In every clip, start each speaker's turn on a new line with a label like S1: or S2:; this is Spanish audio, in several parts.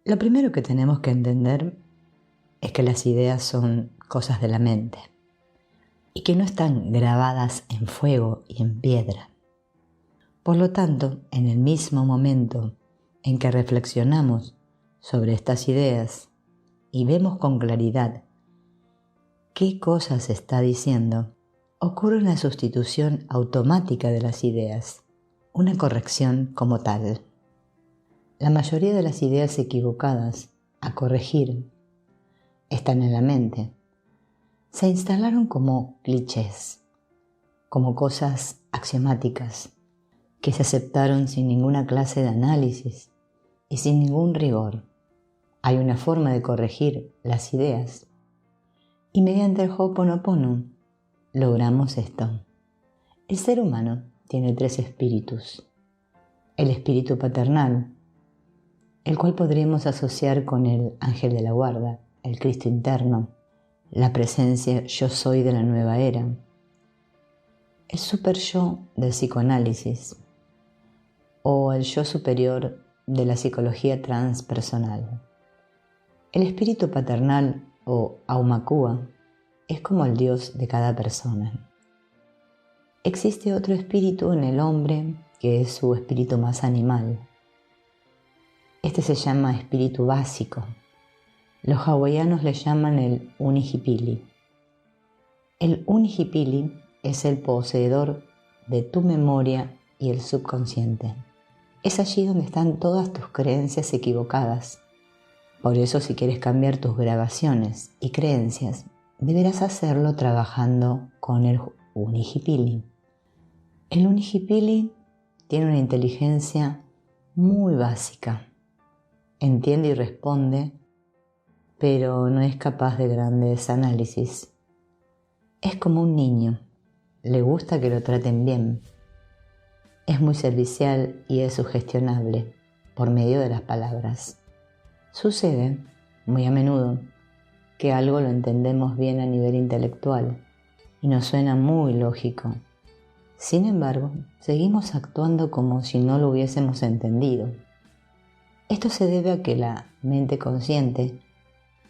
S1: Lo primero que tenemos que entender es que las ideas son cosas de la mente y que no están grabadas en fuego y en piedra. Por lo tanto, en el mismo momento en que reflexionamos sobre estas ideas y vemos con claridad qué cosas está diciendo, ocurre una sustitución automática de las ideas, una corrección como tal. La mayoría de las ideas equivocadas a corregir están en la mente. Se instalaron como clichés, como cosas axiomáticas, que se aceptaron sin ninguna clase de análisis y sin ningún rigor. Hay una forma de corregir las ideas y mediante el Ho'oponopono logramos esto. El ser humano tiene 3 espíritus. El espíritu paternal, el cual podríamos asociar con el ángel de la guarda, el Cristo interno, la presencia yo soy de la nueva era, el super yo del psicoanálisis o el yo superior de la psicología transpersonal. El espíritu paternal o Aumakua es como el Dios de cada persona. Existe otro espíritu en el hombre que es su espíritu más animal. Este se llama espíritu básico. Los hawaianos le llaman el Unihipili. El Unihipili es el poseedor de tu memoria y el subconsciente. Es allí donde están todas tus creencias equivocadas. Por eso, si quieres cambiar tus grabaciones y creencias, deberás hacerlo trabajando con el Unihipili. El Unihipili tiene una inteligencia muy básica. Entiende y responde, pero no es capaz de grandes análisis. Es como un niño, le gusta que lo traten bien. Es muy servicial y es sugestionable por medio de las palabras. Sucede, muy a menudo, que algo lo entendemos bien a nivel intelectual y nos suena muy lógico. Sin embargo, seguimos actuando como si no lo hubiésemos entendido. Esto se debe a que la mente consciente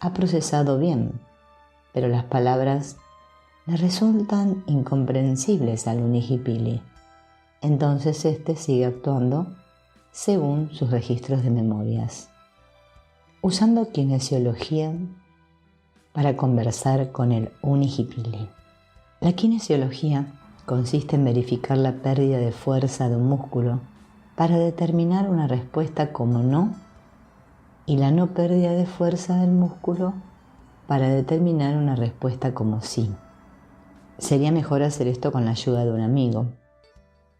S1: ha procesado bien, pero las palabras le resultan incomprensibles al Unihipili. Entonces este sigue actuando según sus registros de memorias, usando kinesiología para conversar con el Unihipili. La kinesiología consiste en verificar la pérdida de fuerza de un músculo para determinar una respuesta como no y la no pérdida de fuerza del músculo para determinar una respuesta como sí. Sería mejor hacer esto con la ayuda de un amigo,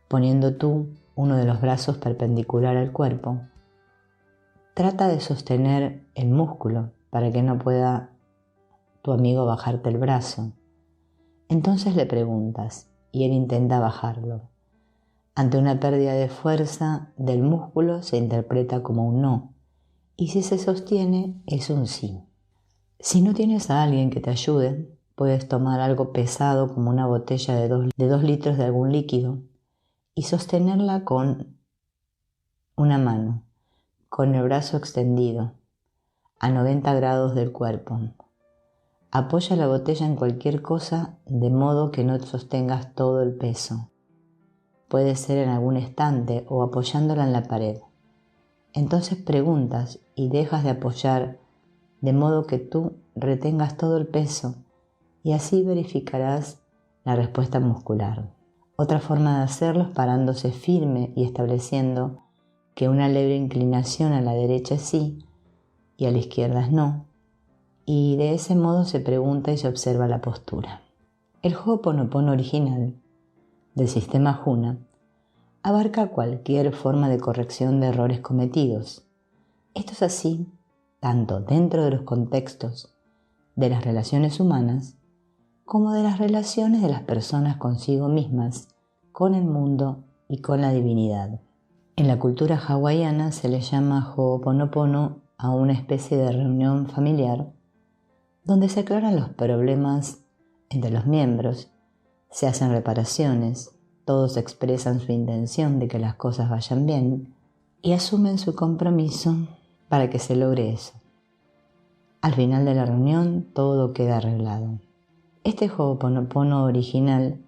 S1: poniendo tú uno de los brazos perpendicular al cuerpo. Trata de sostener el músculo para que no pueda tu amigo bajarte el brazo. Entonces le preguntas y él intenta bajarlo. Ante una pérdida de fuerza del músculo se interpreta como un no, y si se sostiene es un sí. Si no tienes a alguien que te ayude, puedes tomar algo pesado como una botella de 2 litros de algún líquido y sostenerla con una mano, con el brazo extendido, a 90 grados del cuerpo. Apoya la botella en cualquier cosa de modo que no sostengas todo el peso. Puede ser en algún estante o apoyándola en la pared. Entonces preguntas y dejas de apoyar de modo que tú retengas todo el peso y así verificarás la respuesta muscular. Otra forma de hacerlo es parándose firme y estableciendo que una leve inclinación a la derecha es sí y a la izquierda es no, y de ese modo se pregunta y se observa la postura. El Ho'oponopono original del sistema Huna abarca cualquier forma de corrección de errores cometidos. Esto es así tanto dentro de los contextos de las relaciones humanas como de las relaciones de las personas consigo mismas, con el mundo y con la divinidad. En la cultura hawaiana se le llama Ho'oponopono a una especie de reunión familiar donde se aclaran los problemas entre los miembros, se hacen reparaciones, todos expresan su intención de que las cosas vayan bien y asumen su compromiso para que se logre eso. Al final de la reunión todo queda arreglado. Este Ho'oponopono original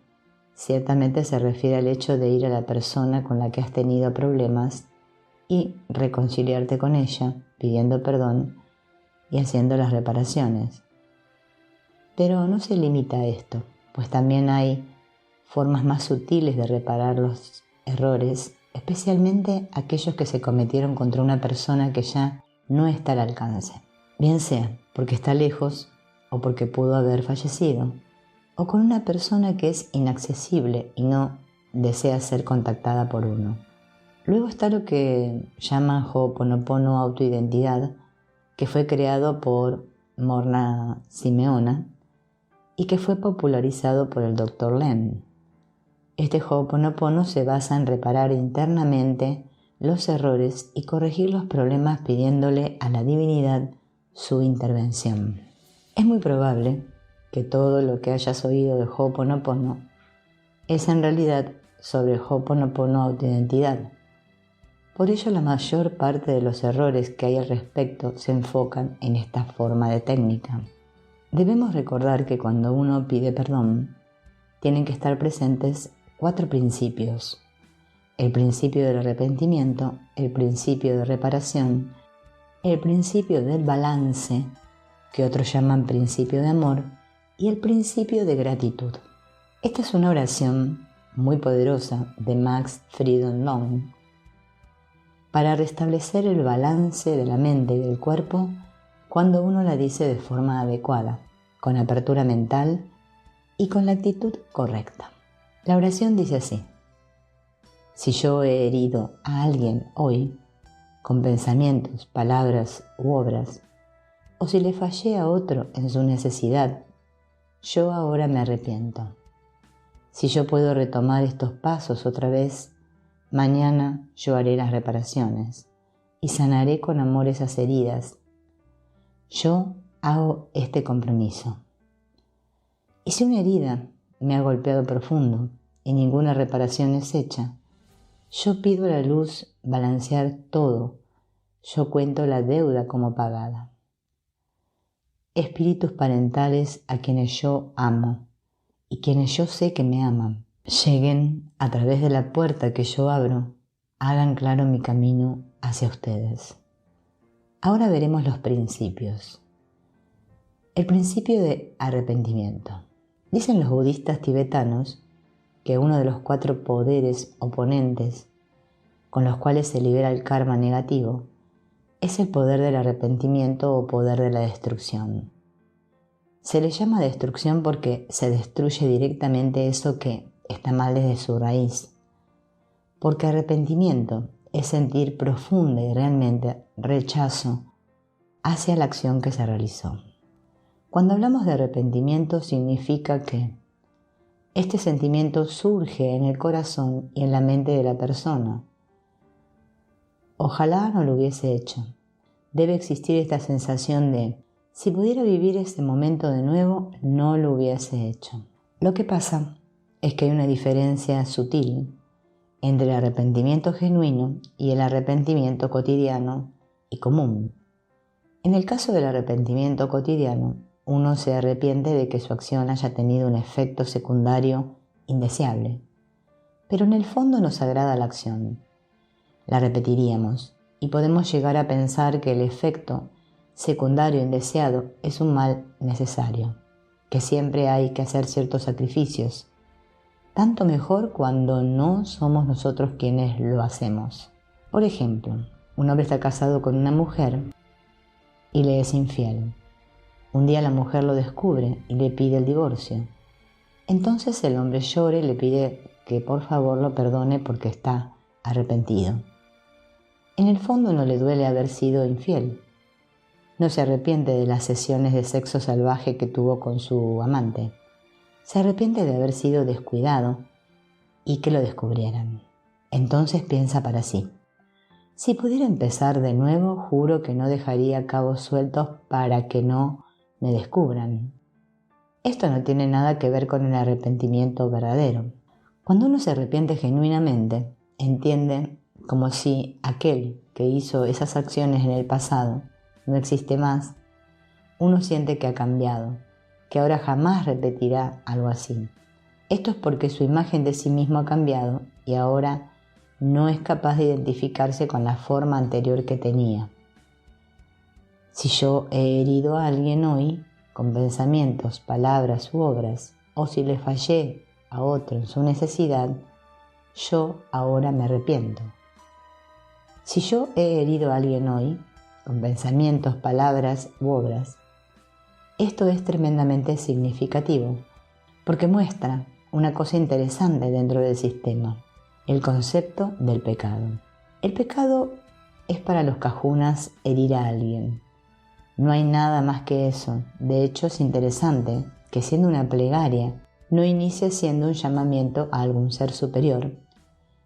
S1: ciertamente se refiere al hecho de ir a la persona con la que has tenido problemas y reconciliarte con ella, pidiendo perdón y haciendo las reparaciones. Pero no se limita a esto, pues también hay formas más sutiles de reparar los errores, especialmente aquellos que se cometieron contra una persona que ya no está al alcance, bien sea porque está lejos o porque pudo haber fallecido, o con una persona que es inaccesible y no desea ser contactada por uno. Luego está lo que llaman Ho'oponopono autoidentidad, que fue creado por Morna Simeona y que fue popularizado por el Dr. Len. Este Ho'oponopono se basa en reparar internamente los errores y corregir los problemas pidiéndole a la divinidad su intervención. Es muy probable que todo lo que hayas oído de Ho'oponopono es en realidad sobre Ho'oponopono autoidentidad. Por ello, la mayor parte de los errores que hay al respecto se enfocan en esta forma de técnica. Debemos recordar que cuando uno pide perdón, tienen que estar presentes 4 principios: el principio del arrepentimiento, el principio de reparación, el principio del balance, que otros llaman principio de amor, y el principio de gratitud. Esta es una oración muy poderosa de Max Friedon Long para restablecer el balance de la mente y del cuerpo cuando uno la dice de forma adecuada, con apertura mental y con la actitud correcta. La oración dice así: si yo he herido a alguien hoy, con pensamientos, palabras u obras, o si le fallé a otro en su necesidad, yo ahora me arrepiento. Si yo puedo retomar estos pasos otra vez, mañana yo haré las reparaciones y sanaré con amor esas heridas. Yo hago este compromiso. Y si una herida me ha golpeado profundo y ninguna reparación es hecha, yo pido a la luz balancear todo. Yo cuento la deuda como pagada. Espíritus parentales a quienes yo amo y quienes yo sé que me aman, lleguen a través de la puerta que yo abro, hagan claro mi camino hacia ustedes. Ahora veremos los principios. El principio de arrepentimiento. Dicen los budistas tibetanos que uno de los 4 poderes oponentes con los cuales se libera el karma negativo es el poder del arrepentimiento o poder de la destrucción. Se le llama destrucción porque se destruye directamente eso que está mal desde su raíz, porque arrepentimiento es sentir profunda y realmente rechazo hacia la acción que se realizó. Cuando hablamos de arrepentimiento significa que este sentimiento surge en el corazón y en la mente de la persona. Ojalá no lo hubiese hecho. Debe existir esta sensación de, si pudiera vivir ese momento de nuevo, no lo hubiese hecho. Lo que pasa es que hay una diferencia sutil entre el arrepentimiento genuino y el arrepentimiento cotidiano y común. En el caso del arrepentimiento cotidiano, uno se arrepiente de que su acción haya tenido un efecto secundario indeseable, pero en el fondo nos agrada la acción. La repetiríamos y podemos llegar a pensar que el efecto secundario indeseado es un mal necesario, que siempre hay que hacer ciertos sacrificios, tanto mejor cuando no somos nosotros quienes lo hacemos. Por ejemplo, un hombre está casado con una mujer y le es infiel. Un día la mujer lo descubre y le pide el divorcio. Entonces el hombre llora y le pide que por favor lo perdone porque está arrepentido. En el fondo no le duele haber sido infiel. No se arrepiente de las sesiones de sexo salvaje que tuvo con su amante. Se arrepiente de haber sido descuidado y que lo descubrieran. Entonces piensa para sí: si pudiera empezar de nuevo, juro que no dejaría cabos sueltos para que no me descubran. Esto no tiene nada que ver con el arrepentimiento verdadero. Cuando uno se arrepiente genuinamente, entiende como si aquel que hizo esas acciones en el pasado no existe más, uno siente que ha cambiado, que ahora jamás repetirá algo así. Esto es porque su imagen de sí mismo ha cambiado y ahora no es capaz de identificarse con la forma anterior que tenía. Si yo he herido a alguien hoy, con pensamientos, palabras u obras, o si le fallé a otro en su necesidad, yo ahora me arrepiento. Si yo he herido a alguien hoy, con pensamientos, palabras u obras, esto es tremendamente significativo, porque muestra una cosa interesante dentro del sistema, el concepto del pecado. El pecado es para los cajunas herir a alguien. No hay nada más que eso. De hecho, es interesante que siendo una plegaria, no inicie siendo un llamamiento a algún ser superior,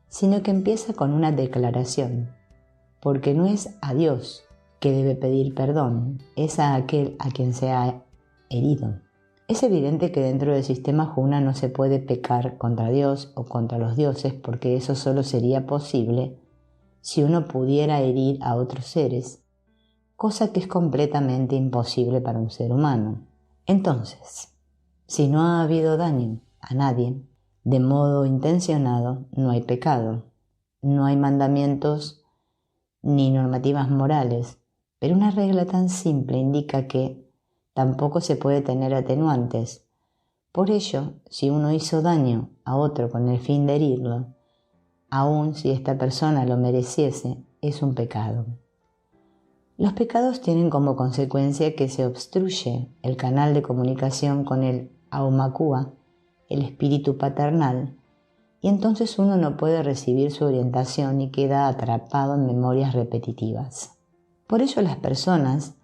S1: sino que empieza con una declaración, porque no es a Dios que debe pedir perdón, es a aquel a quien se ha herido. Es evidente que dentro del sistema Juna no se puede pecar contra Dios o contra los dioses, porque eso solo sería posible si uno pudiera herir a otros seres, cosa que es completamente imposible para un ser humano. Entonces, si no ha habido daño a nadie, de modo intencionado, no hay pecado, no hay mandamientos ni normativas morales, pero una regla tan simple indica que tampoco se puede tener atenuantes. Por ello, si uno hizo daño a otro con el fin de herirlo, aun si esta persona lo mereciese, es un pecado. Los pecados tienen como consecuencia que se obstruye el canal de comunicación con el Aumakua, el espíritu paternal, y entonces uno no puede recibir su orientación y queda atrapado en memorias repetitivas. Por ello las personas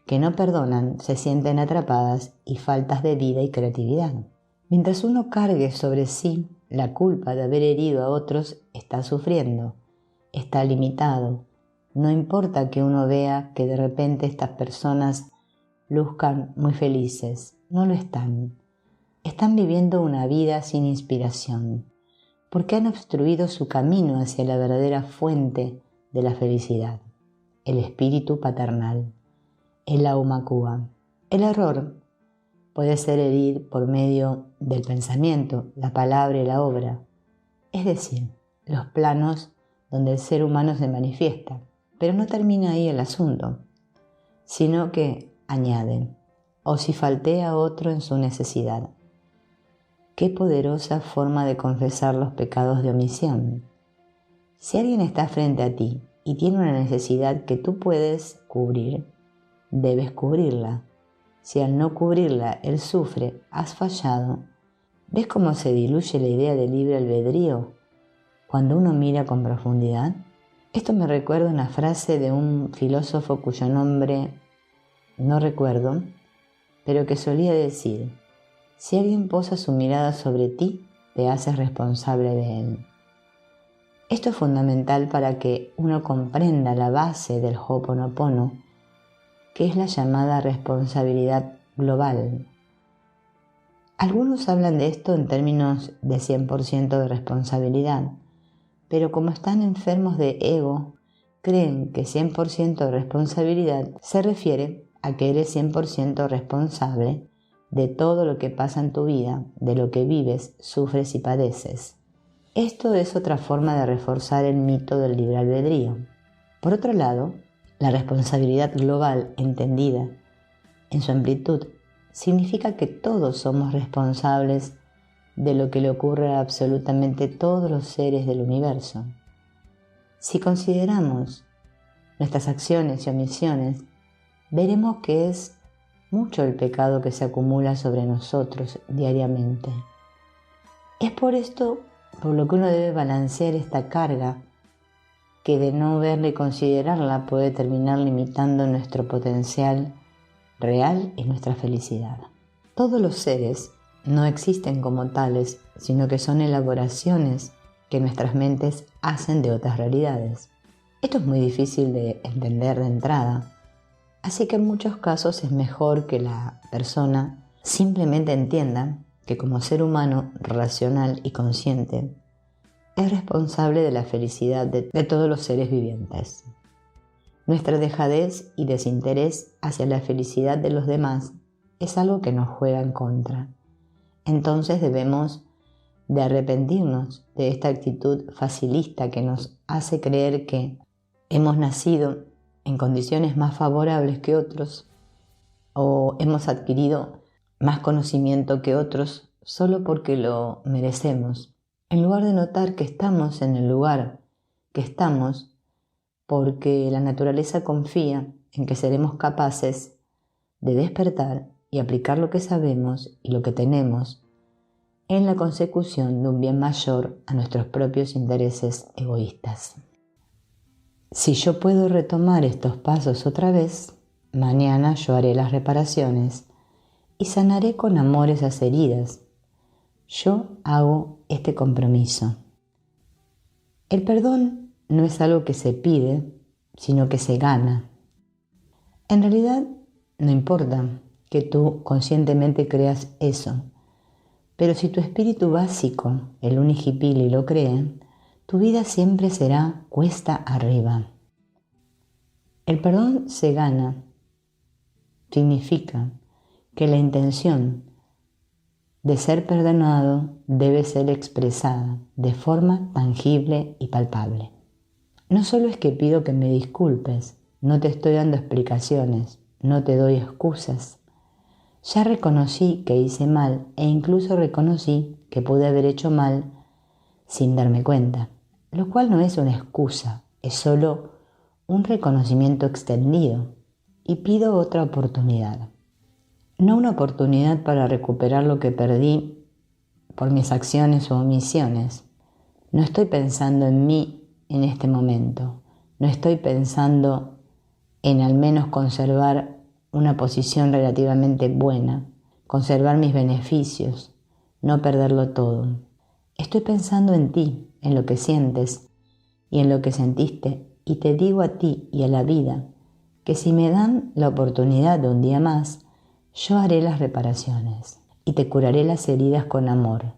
S1: que no perdonan se sienten atrapadas y faltas de vida y creatividad. Mientras uno cargue sobre sí la culpa de haber herido a otros, está sufriendo, está limitado. No importa que uno vea que de repente estas personas luzcan muy felices, no lo están. Están viviendo una vida sin inspiración, porque han obstruido su camino hacia la verdadera fuente de la felicidad, el espíritu paternal, el Aumakua. El error puede ser herir por medio del pensamiento, la palabra y la obra, es decir, los planos donde el ser humano se manifiesta. Pero no termina ahí el asunto, sino que añade, o si falté a otro en su necesidad. Qué poderosa forma de confesar los pecados de omisión. Si alguien está frente a ti y tiene una necesidad que tú puedes cubrir, debes cubrirla. Si al no cubrirla él sufre, has fallado. ¿Ves cómo se diluye la idea del libre albedrío cuando uno mira con profundidad? Esto me recuerda una frase de un filósofo cuyo nombre no recuerdo, pero que solía decir: si alguien posa su mirada sobre ti, te haces responsable de él. Esto es fundamental para que uno comprenda la base del Ho'oponopono, que es la llamada responsabilidad global. Algunos hablan de esto en términos de 100% de responsabilidad, pero como están enfermos de ego, creen que 100% de responsabilidad se refiere a que eres 100% responsable de todo lo que pasa en tu vida, de lo que vives, sufres y padeces. Esto es otra forma de reforzar el mito del libre albedrío. Por otro lado, la responsabilidad global entendida en su amplitud significa que todos somos responsables de lo que le ocurre a absolutamente todos los seres del universo. Si consideramos nuestras acciones y omisiones, veremos que es mucho el pecado que se acumula sobre nosotros diariamente. Es por esto por lo que uno debe balancear esta carga, que de no verla y considerarla puede terminar limitando nuestro potencial real y nuestra felicidad. Todos los seres no existen como tales, sino que son elaboraciones que nuestras mentes hacen de otras realidades. Esto es muy difícil de entender de entrada, así que en muchos casos es mejor que la persona simplemente entienda que como ser humano racional y consciente es responsable de la felicidad de todos los seres vivientes. Nuestra dejadez y desinterés hacia la felicidad de los demás es algo que nos juega en contra. Entonces debemos de arrepentirnos de esta actitud facilista que nos hace creer que hemos nacido en condiciones más favorables que otros o hemos adquirido más conocimiento que otros solo porque lo merecemos, en lugar de notar que estamos en el lugar que estamos porque la naturaleza confía en que seremos capaces de despertar y aplicar lo que sabemos y lo que tenemos en la consecución de un bien mayor a nuestros propios intereses egoístas. Si yo puedo retomar estos pasos otra vez, mañana yo haré las reparaciones y sanaré con amor esas heridas. Yo hago este compromiso. El perdón no es algo que se pide, sino que se gana. En realidad, no importa que tú conscientemente creas eso, pero si tu espíritu básico, el unihipili, lo cree, tu vida siempre será cuesta arriba. El perdón se gana. Significa que la intención de ser perdonado debe ser expresada de forma tangible y palpable. No solo es que pido que me disculpes, no te estoy dando explicaciones, no te doy excusas. Ya reconocí que hice mal e incluso reconocí que pude haber hecho mal sin darme cuenta, lo cual no es una excusa, es solo un reconocimiento extendido y pido otra oportunidad. No una oportunidad para recuperar lo que perdí por mis acciones o omisiones. No estoy pensando en mí en este momento. No estoy pensando en al menos conservar una posición relativamente buena, conservar mis beneficios, no perderlo todo. Estoy pensando en ti, en lo que sientes y en lo que sentiste, y te digo a ti y a la vida que si me dan la oportunidad de un día más, yo haré las reparaciones y te curaré las heridas con amor.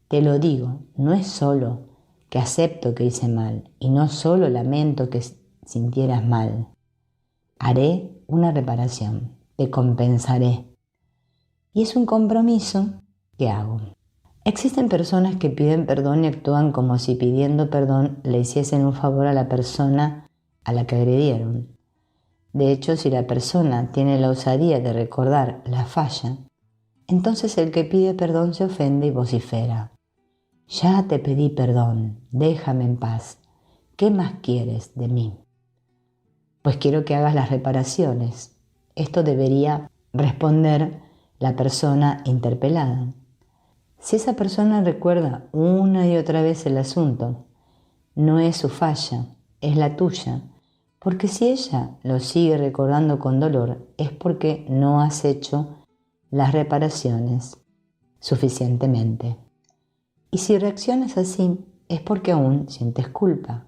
S1: Te lo digo, no es solo que acepto que hice mal y no solo lamento que sintieras mal. Haré una reparación, te compensaré. Y es un compromiso que hago. Existen personas que piden perdón y actúan como si pidiendo perdón le hiciesen un favor a la persona a la que agredieron. De hecho, si la persona tiene la osadía de recordar la falla, entonces el que pide perdón se ofende y vocifera. Ya te pedí perdón, déjame en paz. ¿Qué más quieres de mí? Pues quiero que hagas las reparaciones. Esto debería responder la persona interpelada. Si esa persona recuerda una y otra vez el asunto, no es su falla, es la tuya, porque si ella lo sigue recordando con dolor, es porque no has hecho las reparaciones suficientemente. Y si reaccionas así, es porque aún sientes culpa,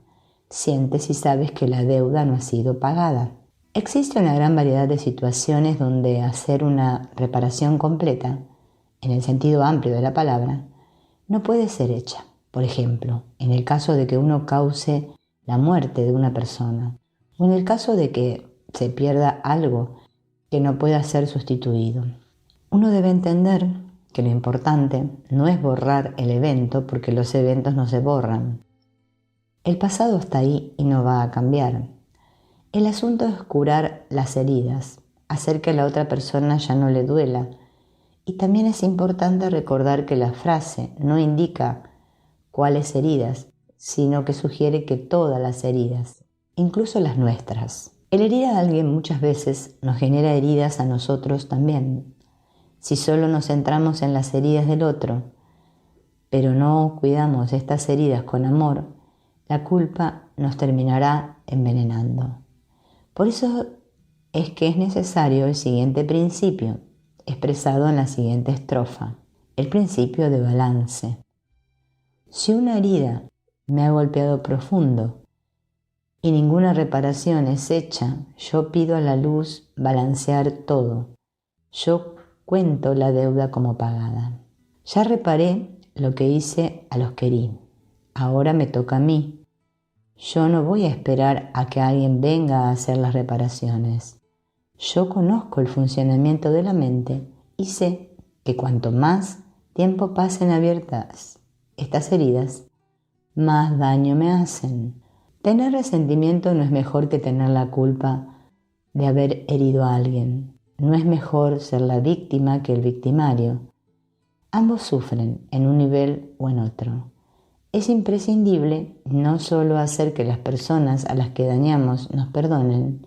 S1: sientes y sabes que la deuda no ha sido pagada. Existe una gran variedad de situaciones donde hacer una reparación completa, en el sentido amplio de la palabra, no puede ser hecha. Por ejemplo, en el caso de que uno cause la muerte de una persona, o en el caso de que se pierda algo que no pueda ser sustituido. Uno debe entender que lo importante no es borrar el evento, porque los eventos no se borran. El pasado está ahí y no va a cambiar. El asunto es curar las heridas, hacer que a la otra persona ya no le duela. Y también es importante recordar que la frase no indica cuáles heridas, sino que sugiere que todas las heridas, incluso las nuestras. El herir a alguien muchas veces nos genera heridas a nosotros también. Si solo nos centramos en las heridas del otro, pero no cuidamos estas heridas con amor, la culpa nos terminará envenenando. Por eso es que es necesario el siguiente principio, expresado en la siguiente estrofa, el principio de balance. Si una herida me ha golpeado profundo y ninguna reparación es hecha, yo pido a la luz balancear todo. Yo cuento la deuda como pagada. Ya reparé lo que hice a los que herí. Ahora me toca a mí Yo no voy a esperar a que alguien venga a hacer las reparaciones. Yo conozco el funcionamiento de la mente y sé que cuanto más tiempo pasen abiertas estas heridas, más daño me hacen. Tener resentimiento no es mejor que tener la culpa de haber herido a alguien. No es mejor ser la víctima que el victimario. Ambos sufren en un nivel o en otro. Es imprescindible no solo hacer que las personas a las que dañamos nos perdonen,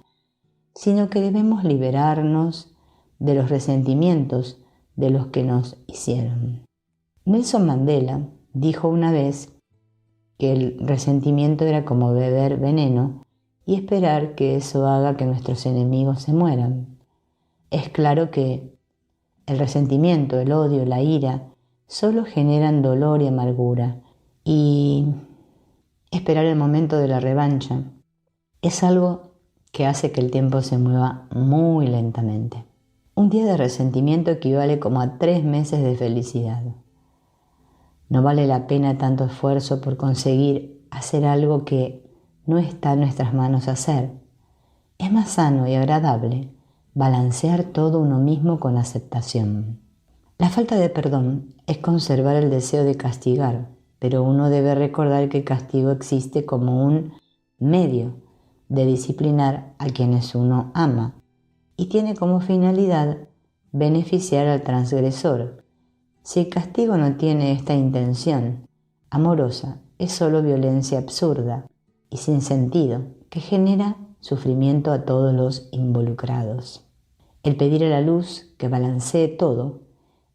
S1: sino que debemos liberarnos de los resentimientos de los que nos hicieron. Nelson Mandela dijo una vez que el resentimiento era como beber veneno y esperar que eso haga que nuestros enemigos se mueran. Es claro que el resentimiento, el odio, la ira, solo generan dolor y amargura, y esperar el momento de la revancha es algo que hace que el tiempo se mueva muy lentamente. Un día de resentimiento equivale como a 3 meses de felicidad. No vale la pena tanto esfuerzo por conseguir hacer algo que no está en nuestras manos hacer. Es más sano y agradable balancear todo uno mismo con aceptación. La falta de perdón es conservar el deseo de castigar, pero uno debe recordar que el castigo existe como un medio de disciplinar a quienes uno ama y tiene como finalidad beneficiar al transgresor. Si el castigo no tiene esta intención amorosa, es solo violencia absurda y sin sentido que genera sufrimiento a todos los involucrados. El pedir a la luz que balancee todo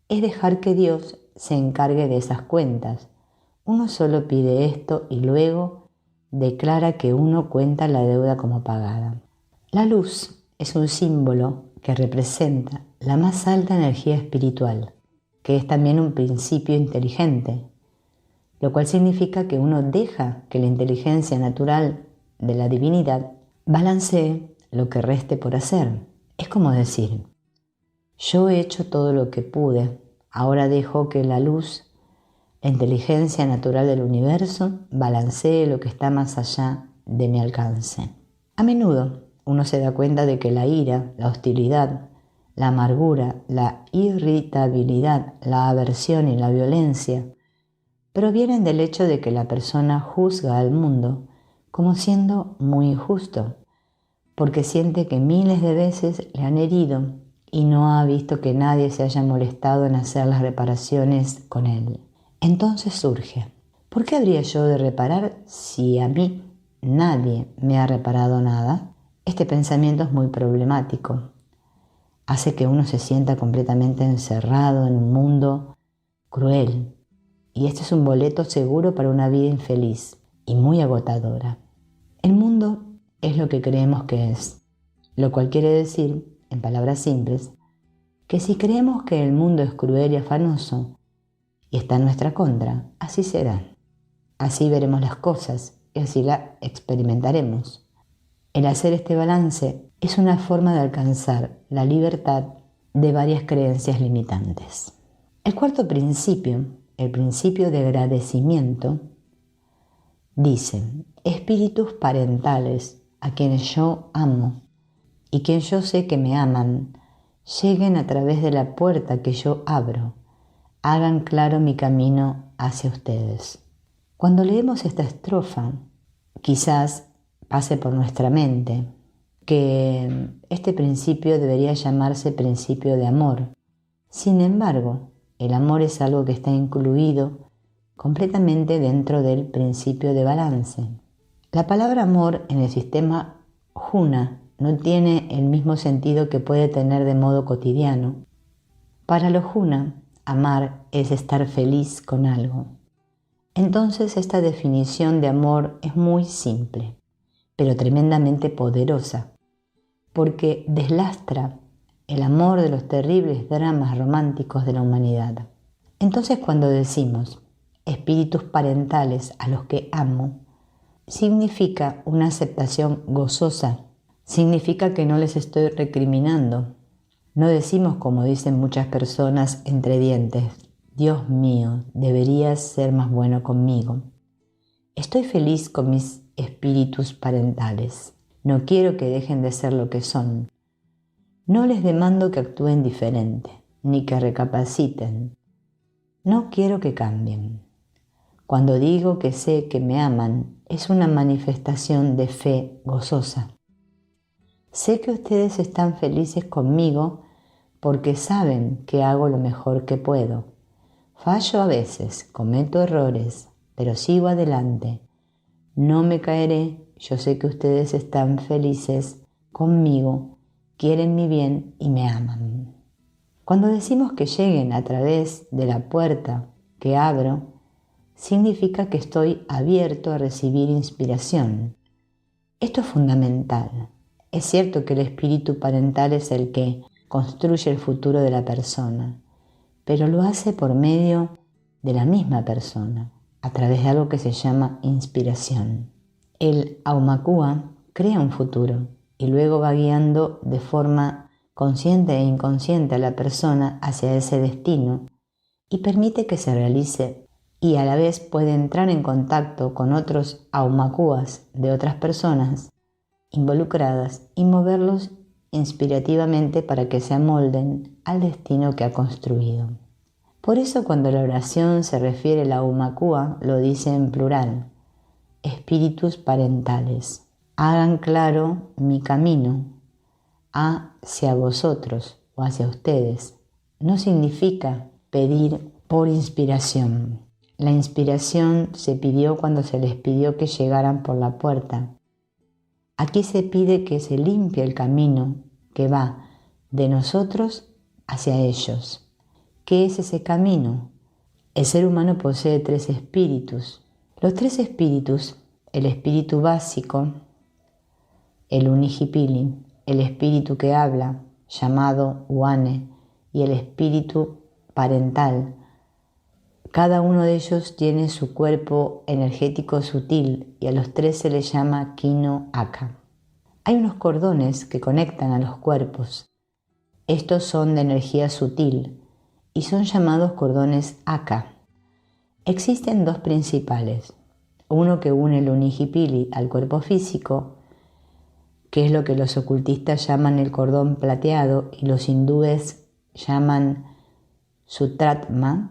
S1: es dejar que Dios se encargue de esas cuentas. Uno solo pide esto y luego declara que uno cuenta la deuda como pagada. La luz es un símbolo que representa la más alta energía espiritual, que es también un principio inteligente, lo cual significa que uno deja que la inteligencia natural de la divinidad balancee lo que reste por hacer. Es como decir, yo he hecho todo lo que pude, ahora dejo que la luz, la inteligencia natural del universo, balancee lo que está más allá de mi alcance. A menudo uno se da cuenta de que la ira, la hostilidad, la amargura, la irritabilidad, la aversión y la violencia provienen del hecho de que la persona juzga al mundo como siendo muy injusto, porque siente que miles de veces le han herido y no ha visto que nadie se haya molestado en hacer las reparaciones con él. Entonces surge, ¿por qué habría yo de reparar si a mí nadie me ha reparado nada? Este pensamiento es muy problemático. Hace que uno se sienta completamente encerrado en un mundo cruel. Y este es un boleto seguro para una vida infeliz y muy agotadora. El mundo es lo que creemos que es, lo cual quiere decir, en palabras simples, que si creemos que el mundo es cruel y afanoso y está en nuestra contra, así será. Así veremos las cosas y así la experimentaremos. El hacer este balance es una forma de alcanzar la libertad de varias creencias limitantes. El cuarto principio, el principio de agradecimiento, dice: espíritus parentales a quienes yo amo y quien yo sé que me aman, lleguen a través de la puerta que yo abro, hagan claro mi camino hacia ustedes. Cuando leemos esta estrofa, quizás pase por nuestra mente que este principio debería llamarse principio de amor. Sin embargo, el amor es algo que está incluido completamente dentro del principio de balance. La palabra amor en el sistema Juna no tiene el mismo sentido que puede tener de modo cotidiano. Para los Juna, amar es estar feliz con algo. Entonces esta definición de amor es muy simple, pero tremendamente poderosa, porque deslastra el amor de los terribles dramas románticos de la humanidad. Entonces cuando decimos espíritus parentales a los que amo, significa una aceptación gozosa, significa que no les estoy recriminando. No decimos, como dicen muchas personas entre dientes, Dios mío, deberías ser más bueno conmigo. Estoy feliz con mis espíritus parentales. No quiero que dejen de ser lo que son. No les demando que actúen diferente, ni que recapaciten. No quiero que cambien. Cuando digo que sé que me aman, es una manifestación de fe gozosa. Sé que ustedes están felices conmigo porque saben que hago lo mejor que puedo. Fallo a veces, cometo errores, pero sigo adelante. No me caeré, yo sé que ustedes están felices conmigo, quieren mi bien y me aman. Cuando decimos que lleguen a través de la puerta que abro, significa que estoy abierto a recibir inspiración. Esto es fundamental. Es cierto que el espíritu parental es el que construye el futuro de la persona, pero lo hace por medio de la misma persona, a través de algo que se llama inspiración. El Aumakua crea un futuro y luego va guiando de forma consciente e inconsciente a la persona hacia ese destino y permite que se realice, y a la vez puede entrar en contacto con otros Aumakuas de otras personas involucradas y moverlos inspirativamente para que se amolden al destino que ha construido. Por eso cuando la oración se refiere a la Aumakua lo dice en plural: espíritus parentales, hagan claro mi camino hacia vosotros o hacia ustedes. No significa pedir por inspiración. La inspiración se pidió cuando se les pidió que llegaran por la puerta. Aquí se pide que se limpie el camino que va de nosotros hacia ellos. ¿Qué es ese camino? El ser humano posee 3 espíritus. Los 3 espíritus, el espíritu básico, el Unihipili, el espíritu que habla, llamado Uane, y el espíritu parental. Cada uno de ellos tiene su cuerpo energético sutil y a los 3 se les llama Kino Aka. Hay unos cordones que conectan a los cuerpos. Estos son de energía sutil y son llamados cordones Aka. Existen 2 principales. Uno que une el Unihipili al cuerpo físico, que es lo que los ocultistas llaman el cordón plateado y los hindúes llaman Sutratma.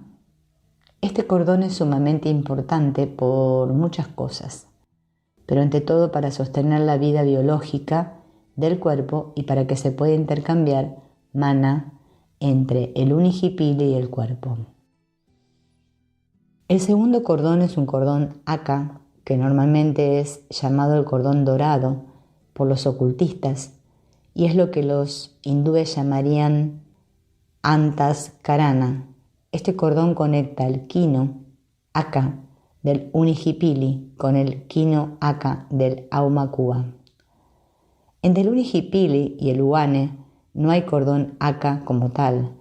S1: Este cordón es sumamente importante por muchas cosas, pero ante todo para sostener la vida biológica del cuerpo y para que se pueda intercambiar mana entre el Unihipili y el cuerpo. El segundo cordón es un cordón Aka, que normalmente es llamado el cordón dorado por los ocultistas, y es lo que los hindúes llamarían Antas Karana. Este cordón conecta el Kino Aka del Unihipili con el Kino Aka del Aumakua. Entre el Unihipili y el Uane no hay cordón Aka como tal,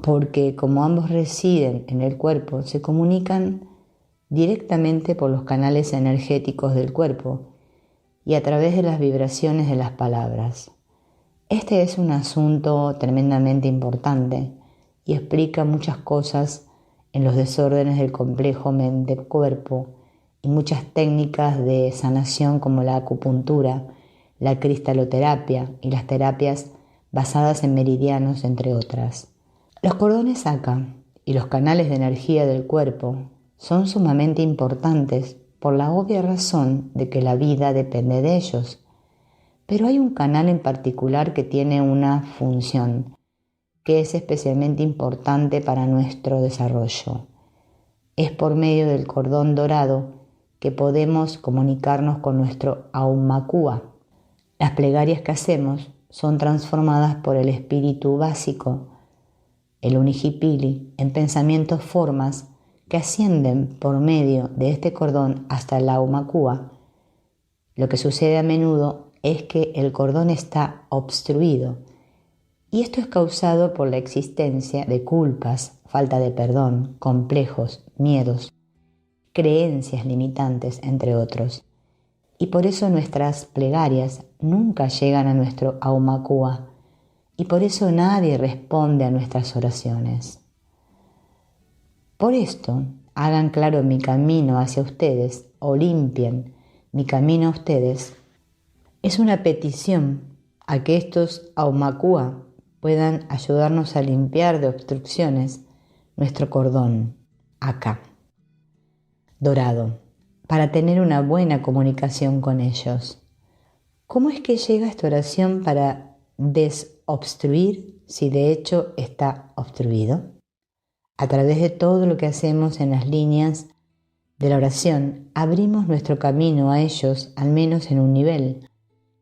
S1: porque como ambos residen en el cuerpo, se comunican directamente por los canales energéticos del cuerpo y a través de las vibraciones de las palabras. Este es un asunto tremendamente importante y explica muchas cosas en los desórdenes del complejo mente-cuerpo y muchas técnicas de sanación como la acupuntura, la cristaloterapia y las terapias basadas en meridianos, entre otras. Los cordones Aka y los canales de energía del cuerpo son sumamente importantes por la obvia razón de que la vida depende de ellos. Pero hay un canal en particular que tiene una función que es especialmente importante para nuestro desarrollo. Es por medio del cordón dorado que podemos comunicarnos con nuestro Aumakua. Las plegarias que hacemos son transformadas por el espíritu básico, el Unihipili, en pensamientos formas que ascienden por medio de este cordón hasta el Aumakua. Lo que sucede a menudo es que el cordón está obstruido, y esto es causado por la existencia de culpas, falta de perdón, complejos, miedos, creencias limitantes, entre otros. Y por eso nuestras plegarias nunca llegan a nuestro Aumakua, y por eso nadie responde a nuestras oraciones. Por esto, hagan claro mi camino hacia ustedes o limpien mi camino a ustedes, es una petición a que estos Aumakua puedan ayudarnos a limpiar de obstrucciones nuestro cordón, acá, dorado, para tener una buena comunicación con ellos. ¿Cómo es que llega esta oración para desobstruir si de hecho está obstruido? A través de todo lo que hacemos en las líneas de la oración, abrimos nuestro camino a ellos, al menos en un nivel,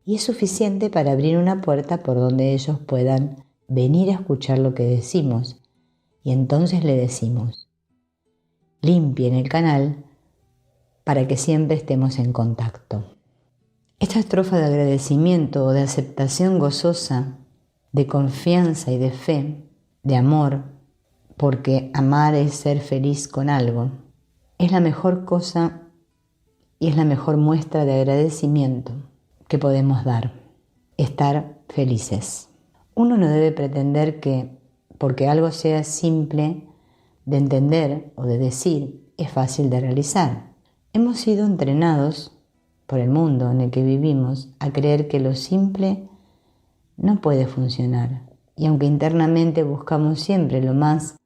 S1: y es suficiente para abrir una puerta por donde ellos puedan venir a escuchar lo que decimos. Y entonces le decimos, limpien el canal para que siempre estemos en contacto. Esta estrofa de agradecimiento o de aceptación gozosa, de confianza y de fe, de amor, porque amar es ser feliz con algo, es la mejor cosa y es la mejor muestra de agradecimiento que podemos dar, estar felices. Uno no debe pretender que, porque algo sea simple de entender o de decir, es fácil de realizar. Hemos sido entrenados por el mundo en el que vivimos a creer que lo simple no puede funcionar. Y aunque internamente buscamos siempre lo más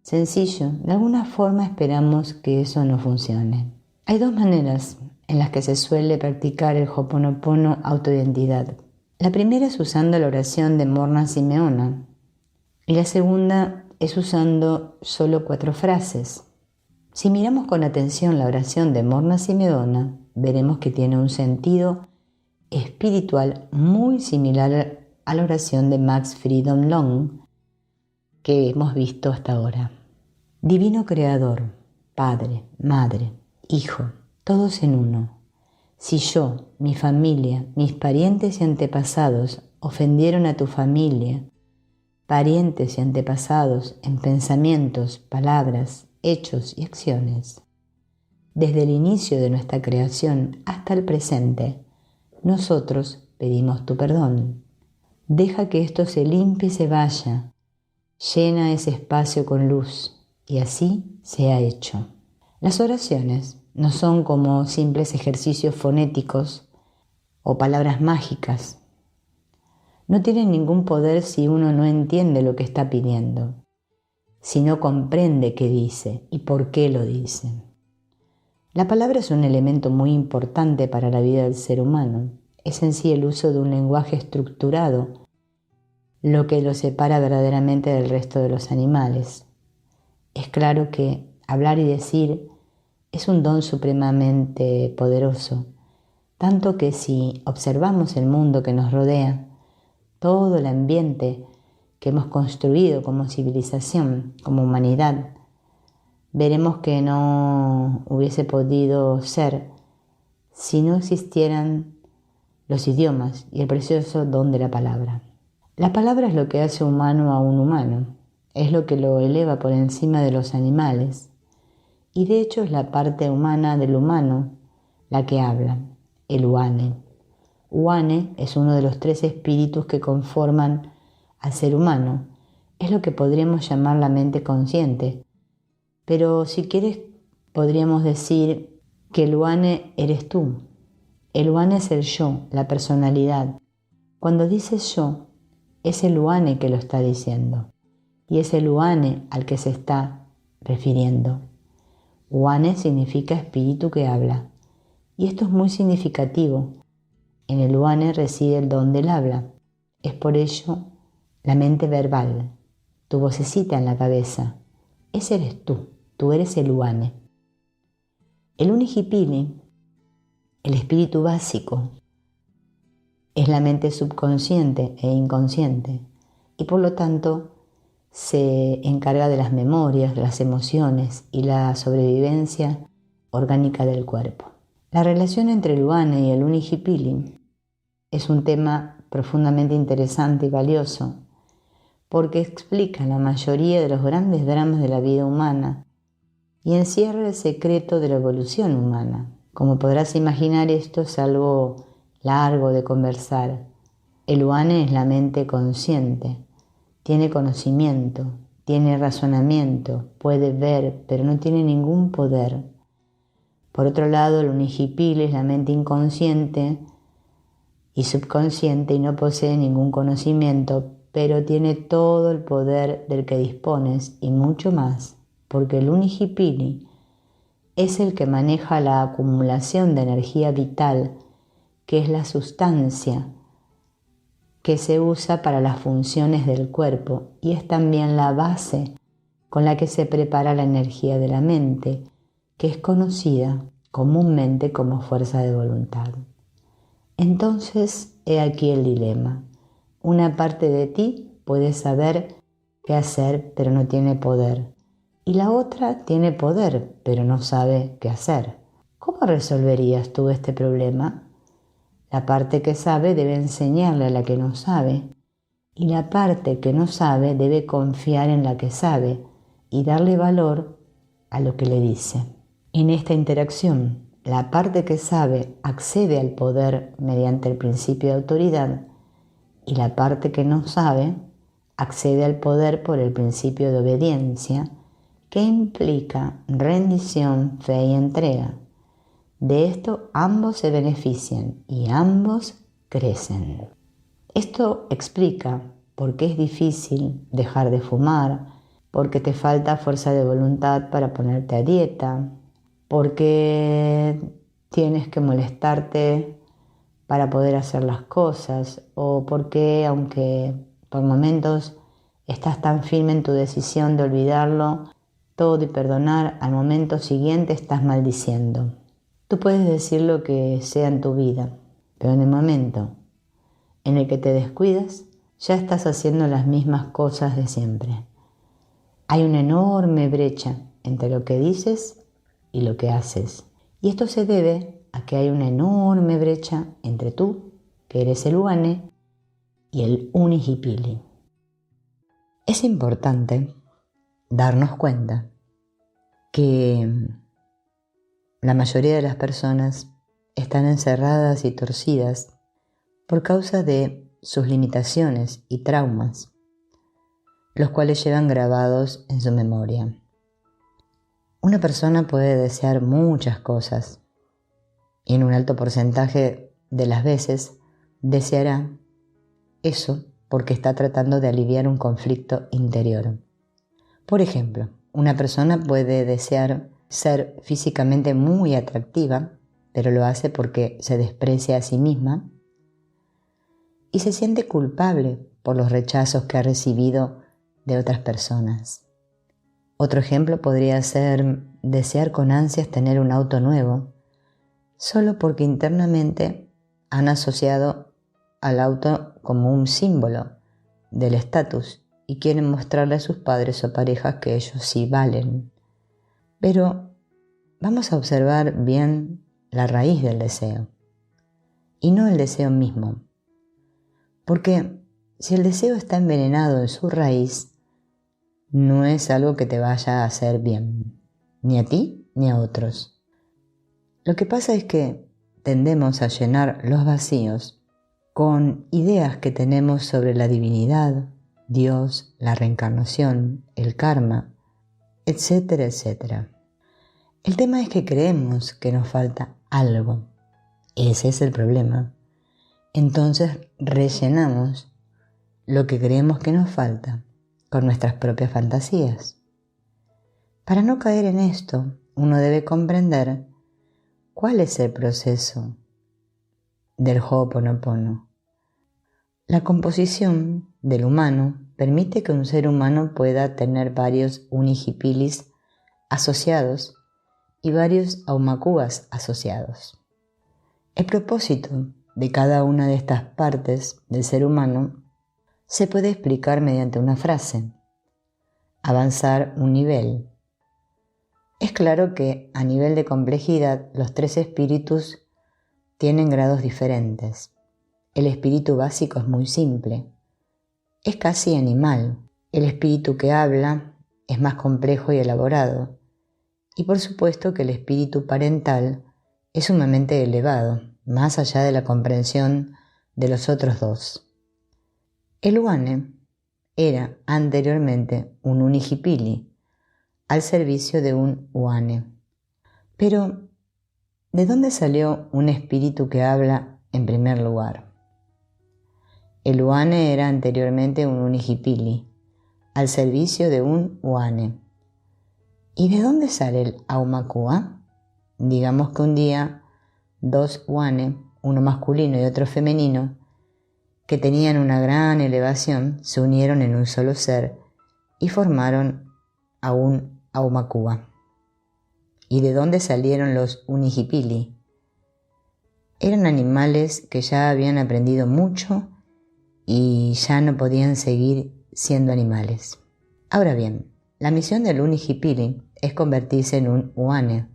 S1: sencillo, de alguna forma esperamos que eso no funcione. Hay dos maneras en las que se suele practicar el Ho'oponopono autoidentidad. La primera es usando la oración de Morna Simeona y la segunda es usando solo 4 frases. Si miramos con atención la oración de Morna Simeona, veremos que tiene un sentido espiritual muy similar a la oración de Max Freedom Long que hemos visto hasta ahora. Divino Creador, Padre, Madre, Hijo, todos en uno. Si yo, mi familia, mis parientes y antepasados ofendieron a tu familia, parientes y antepasados en pensamientos, palabras, hechos y acciones, desde el inicio de nuestra creación hasta el presente, nosotros pedimos tu perdón. Deja que esto se limpie y se vaya, llena ese espacio con luz, y así se ha hecho. Las oraciones no son como simples ejercicios fonéticos o palabras mágicas. No tienen ningún poder si uno no entiende lo que está pidiendo, si no comprende qué dice y por qué lo dice. La palabra es un elemento muy importante para la vida del ser humano. Es en sí el uso de un lenguaje estructurado lo que lo separa verdaderamente del resto de los animales. Es claro que hablar y decir es un don supremamente poderoso, tanto que si observamos el mundo que nos rodea, todo el ambiente que hemos construido como civilización, como humanidad, veremos que no hubiese podido ser si no existieran los idiomas y el precioso don de la palabra. La palabra es lo que hace humano a un humano, es lo que lo eleva por encima de los animales, y de hecho es la parte humana del humano la que habla, el Uane. Uane es uno de los 3 espíritus que conforman al ser humano, es lo que podríamos llamar la mente consciente, pero si quieres podríamos decir que el Uane eres tú. El Uane es el yo, la personalidad. Cuando dices yo, es el Uane que lo está diciendo y es el Uane al que se está refiriendo. Uane significa espíritu que habla y esto es muy significativo. En el Uane reside el don del habla. Es por ello la mente verbal, tu vocecita en la cabeza. Ese eres tú eres el Uane. El Unihipili, el espíritu básico, es la mente subconsciente e inconsciente y por lo tanto se encarga de las memorias, las emociones y la sobrevivencia orgánica del cuerpo. La relación entre el Uane y el Unihipili es un tema profundamente interesante y valioso porque explica la mayoría de los grandes dramas de la vida humana y encierra el secreto de la evolución humana. Como podrás imaginar, esto es algo largo de conversar. El Uane es la mente consciente, tiene conocimiento, tiene razonamiento, puede ver, pero no tiene ningún poder. Por otro lado, el Unihipili es la mente inconsciente y subconsciente y no posee ningún conocimiento, pero tiene todo el poder del que dispones y mucho más, porque el Unihipili es el que maneja la acumulación de energía vital, que es la sustancia que se usa para las funciones del cuerpo y es también la base con la que se prepara la energía de la mente, que es conocida comúnmente como fuerza de voluntad. Entonces, he aquí el dilema. Una parte de ti puede saber qué hacer, pero no tiene poder. Y la otra tiene poder, pero no sabe qué hacer. ¿Cómo resolverías tú este problema? La parte que sabe debe enseñarle a la que no sabe, y la parte que no sabe debe confiar en la que sabe y darle valor a lo que le dice. En esta interacción, la parte que sabe accede al poder mediante el principio de autoridad y la parte que no sabe accede al poder por el principio de obediencia, que implica rendición, fe y entrega. De esto ambos se benefician y ambos crecen. Esto explica por qué es difícil dejar de fumar, porque te falta fuerza de voluntad para ponerte a dieta, porque tienes que molestarte para poder hacer las cosas, o porque aunque por momentos estás tan firme en tu decisión de olvidarlo todo y perdonar, al momento siguiente estás maldiciendo. Tú puedes decir lo que sea en tu vida, pero en el momento en el que te descuidas, ya estás haciendo las mismas cosas de siempre. Hay una enorme brecha entre lo que dices y lo que haces. Y esto se debe a que hay una enorme brecha entre tú, que eres el Uane, y el Unihipili. Es importante darnos cuenta que la mayoría de las personas están encerradas y torcidas por causa de sus limitaciones y traumas, los cuales llevan grabados en su memoria. Una persona puede desear muchas cosas y en un alto porcentaje de las veces deseará eso porque está tratando de aliviar un conflicto interior. Por ejemplo, una persona puede desear ser físicamente muy atractiva, pero lo hace porque se desprecia a sí misma y se siente culpable por los rechazos que ha recibido de otras personas. Otro ejemplo podría ser desear con ansias tener un auto nuevo, solo porque internamente han asociado al auto como un símbolo del estatus y quieren mostrarle a sus padres o parejas que ellos sí valen. Pero vamos a observar bien la raíz del deseo y no el deseo mismo, porque si el deseo está envenenado en su raíz, no es algo que te vaya a hacer bien, ni a ti ni a otros. Lo que pasa es que tendemos a llenar los vacíos con ideas que tenemos sobre la divinidad, Dios, la reencarnación, el karma, etcétera, etcétera. El tema es que creemos que nos falta algo. Ese es el problema. Entonces rellenamos lo que creemos que nos falta con nuestras propias fantasías. Para no caer en esto, uno debe comprender cuál es el proceso del Ho'oponopono. La composición del humano permite que un ser humano pueda tener varios unihipilis asociados y varios aumakuas asociados. El propósito de cada una de estas partes del ser humano se puede explicar mediante una frase: avanzar un nivel. Es claro que a nivel de complejidad los tres espíritus tienen grados diferentes. El espíritu básico es muy simple, es casi animal. El espíritu que habla es más complejo y elaborado. Y por supuesto que el espíritu parental es sumamente elevado, más allá de la comprensión de los otros dos. El Uane era anteriormente un Unihipili al servicio de un Uane. Pero ¿De dónde salió un espíritu que habla en primer lugar? El Uane era anteriormente un Unihipili, al servicio de un Uane. ¿Y de dónde sale el Aumakua? Digamos que un día dos Uane, uno masculino y otro femenino, que tenían una gran elevación, se unieron en un solo ser y formaron a un Aumakua. ¿Y de dónde salieron los Unihipili? Eran animales que ya habían aprendido mucho y ya no podían seguir siendo animales. Ahora bien, la misión del Unihipili es convertirse en un Uane,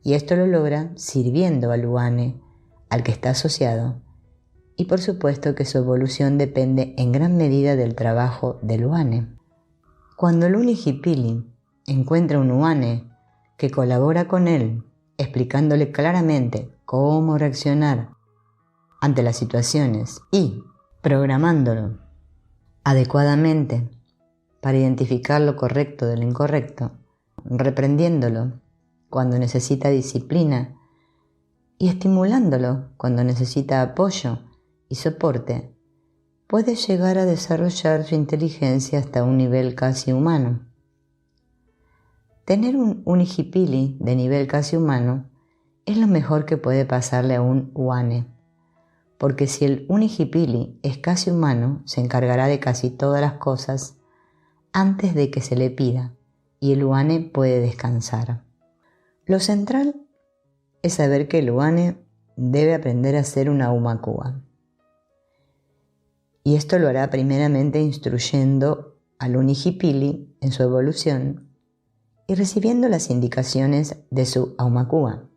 S1: y esto lo logra sirviendo al Uane al que está asociado, y por supuesto que su evolución depende en gran medida del trabajo del Uane. Cuando el Unihipili encuentra un Uane que colabora con él, explicándole claramente cómo reaccionar ante las situaciones y programándolo adecuadamente para identificar lo correcto de lo incorrecto, reprendiéndolo cuando necesita disciplina y estimulándolo cuando necesita apoyo y soporte, puede llegar a desarrollar su inteligencia hasta un nivel casi humano. Tener un Unihipili de nivel casi humano es lo mejor que puede pasarle a un Uane, porque si el Unihipili es casi humano, se encargará de casi todas las cosas antes de que se le pida, y el Uane puede descansar. Lo central es saber que el Uane debe aprender a ser una Aumakua. Y esto lo hará primeramente instruyendo al Unihipili en su evolución y recibiendo las indicaciones de su Aumakua.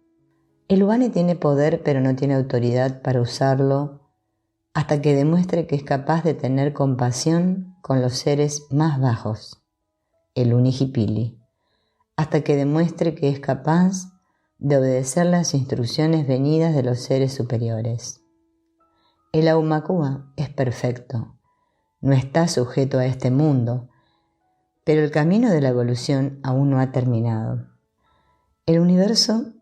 S1: El Uane tiene poder pero no tiene autoridad para usarlo hasta que demuestre que es capaz de tener compasión con los seres más bajos, el Unihipili, hasta que demuestre que es capaz de obedecer las instrucciones venidas de los seres superiores. El Aumakua es perfecto, no está sujeto a este mundo, pero el camino de la evolución aún no ha terminado. El universo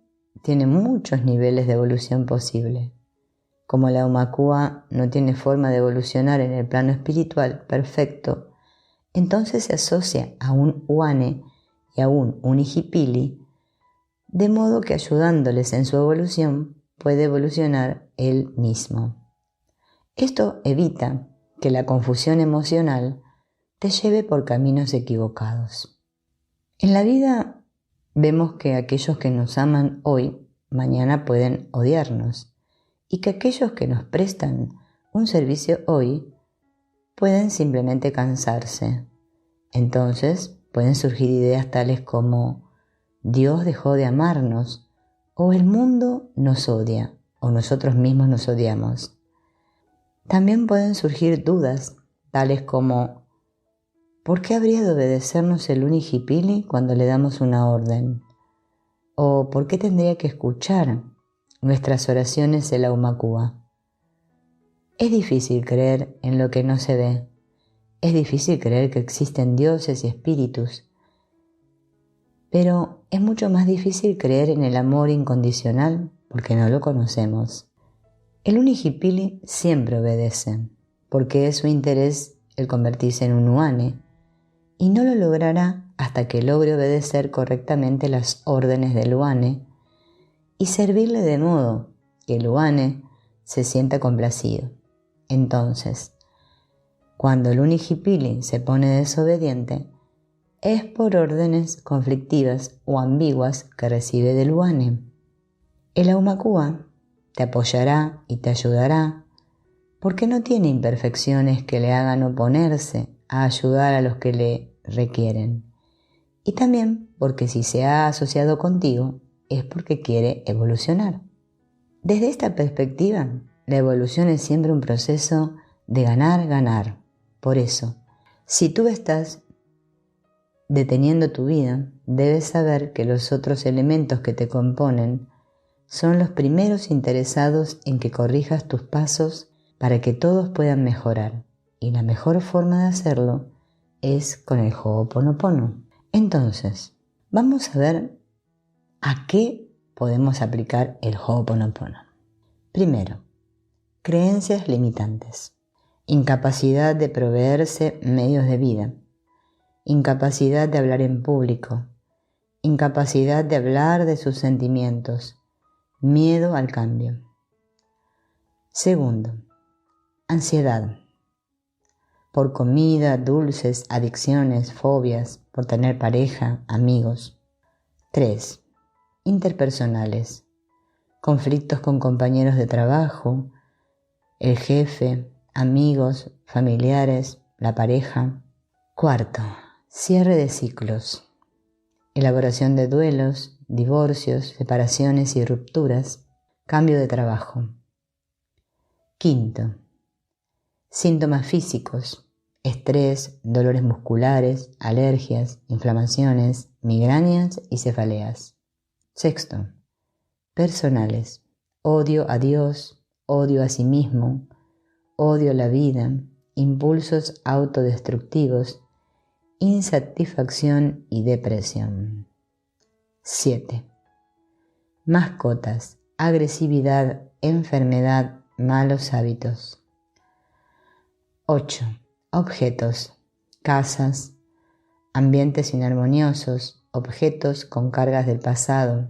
S1: tiene muchos niveles de evolución posible. Como la Aumakua no tiene forma de evolucionar en el plano espiritual perfecto, entonces se asocia a un Uane y a un Unihipili, de modo que ayudándoles en su evolución puede evolucionar él mismo. Esto evita que la confusión emocional te lleve por caminos equivocados. En la vida vemos que aquellos que nos aman hoy, mañana pueden odiarnos, y que aquellos que nos prestan un servicio hoy pueden simplemente cansarse. Entonces pueden surgir ideas tales como Dios dejó de amarnos, o el mundo nos odia, o nosotros mismos nos odiamos. También pueden surgir dudas tales como ¿por qué habría de obedecernos el Unihipili cuando le damos una orden? ¿O por qué tendría que escuchar nuestras oraciones el Aumakua? Es difícil creer en lo que no se ve. Es difícil creer que existen dioses y espíritus. Pero es mucho más difícil creer en el amor incondicional porque no lo conocemos. El Unihipili siempre obedece, porque es su interés el convertirse en un Uane, y no lo logrará hasta que logre obedecer correctamente las órdenes del Uane y servirle de modo que el Uane se sienta complacido. Entonces, cuando el Unihipili se pone desobediente, es por órdenes conflictivas o ambiguas que recibe del Uane. El Aumakua te apoyará y te ayudará porque no tiene imperfecciones que le hagan oponerse a ayudar a los que le requieren. Y también porque si se ha asociado contigo es porque quiere evolucionar. Desde esta perspectiva, la evolución es siempre un proceso de ganar-ganar. Por eso, si tú estás deteniendo tu vida, debes saber que los otros elementos que te componen son los primeros interesados en que corrijas tus pasos para que todos puedan mejorar. Y la mejor forma de hacerlo es con el Ho'oponopono. Entonces, vamos a ver a qué podemos aplicar el Ho'oponopono. Primero, creencias limitantes. Incapacidad de proveerse medios de vida. Incapacidad de hablar en público. Incapacidad de hablar de sus sentimientos. Miedo al cambio. Segundo, ansiedad. Por comida, dulces, adicciones, fobias, por tener pareja, amigos. 3. Interpersonales. Conflictos con compañeros de trabajo, el jefe, amigos, familiares, la pareja. Cuarto, cierre de ciclos. Elaboración de duelos, divorcios, separaciones y rupturas. Cambio de trabajo. Quinto, síntomas físicos, estrés, dolores musculares, alergias, inflamaciones, migrañas y cefaleas. Sexto, personales, odio a Dios, odio a sí mismo, odio a la vida, impulsos autodestructivos, insatisfacción y depresión. 7. Mascotas, agresividad, enfermedad, malos hábitos. 8. Objetos, casas, ambientes inarmoniosos, objetos con cargas del pasado.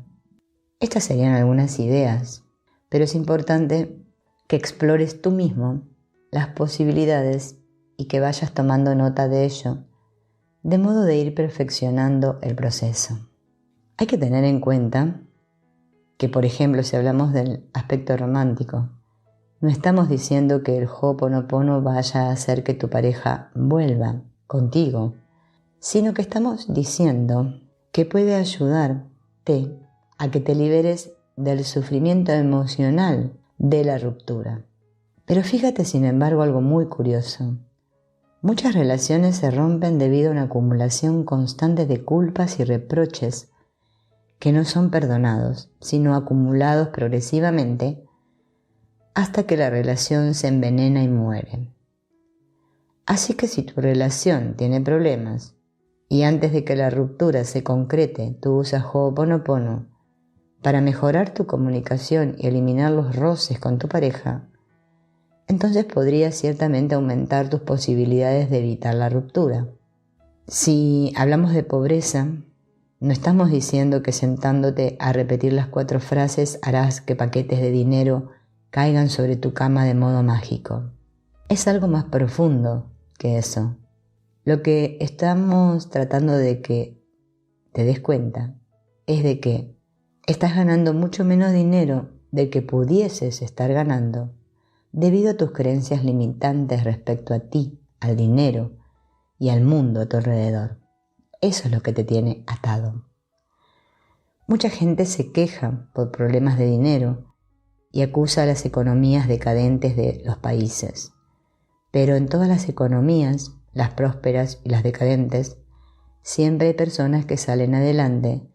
S1: Estas serían algunas ideas, pero es importante que explores tú mismo las posibilidades y que vayas tomando nota de ello, de modo de ir perfeccionando el proceso. Hay que tener en cuenta que, por ejemplo, si hablamos del aspecto romántico, no estamos diciendo que el Ho'oponopono vaya a hacer que tu pareja vuelva contigo, sino que estamos diciendo que puede ayudarte a que te liberes del sufrimiento emocional de la ruptura. Pero fíjate, sin embargo, algo muy curioso. Muchas relaciones se rompen debido a una acumulación constante de culpas y reproches que no son perdonados, sino acumulados progresivamente hasta que la relación se envenena y muere. Así que si tu relación tiene problemas y antes de que la ruptura se concrete tú usas Ho'oponopono para mejorar tu comunicación y eliminar los roces con tu pareja, entonces podrías ciertamente aumentar tus posibilidades de evitar la ruptura. Si hablamos de pobreza, no estamos diciendo que sentándote a repetir las 4 frases harás que paquetes de dinero caigan sobre tu cama de modo mágico. Es algo más profundo que eso. Lo que estamos tratando de que te des cuenta es de que estás ganando mucho menos dinero del que pudieses estar ganando debido a tus creencias limitantes respecto a ti, al dinero y al mundo a tu alrededor. Eso es lo que te tiene atado. Mucha gente se queja por problemas de dinero y acusa a las economías decadentes de los países. Pero en todas las economías, las prósperas y las decadentes, siempre hay personas que salen adelante,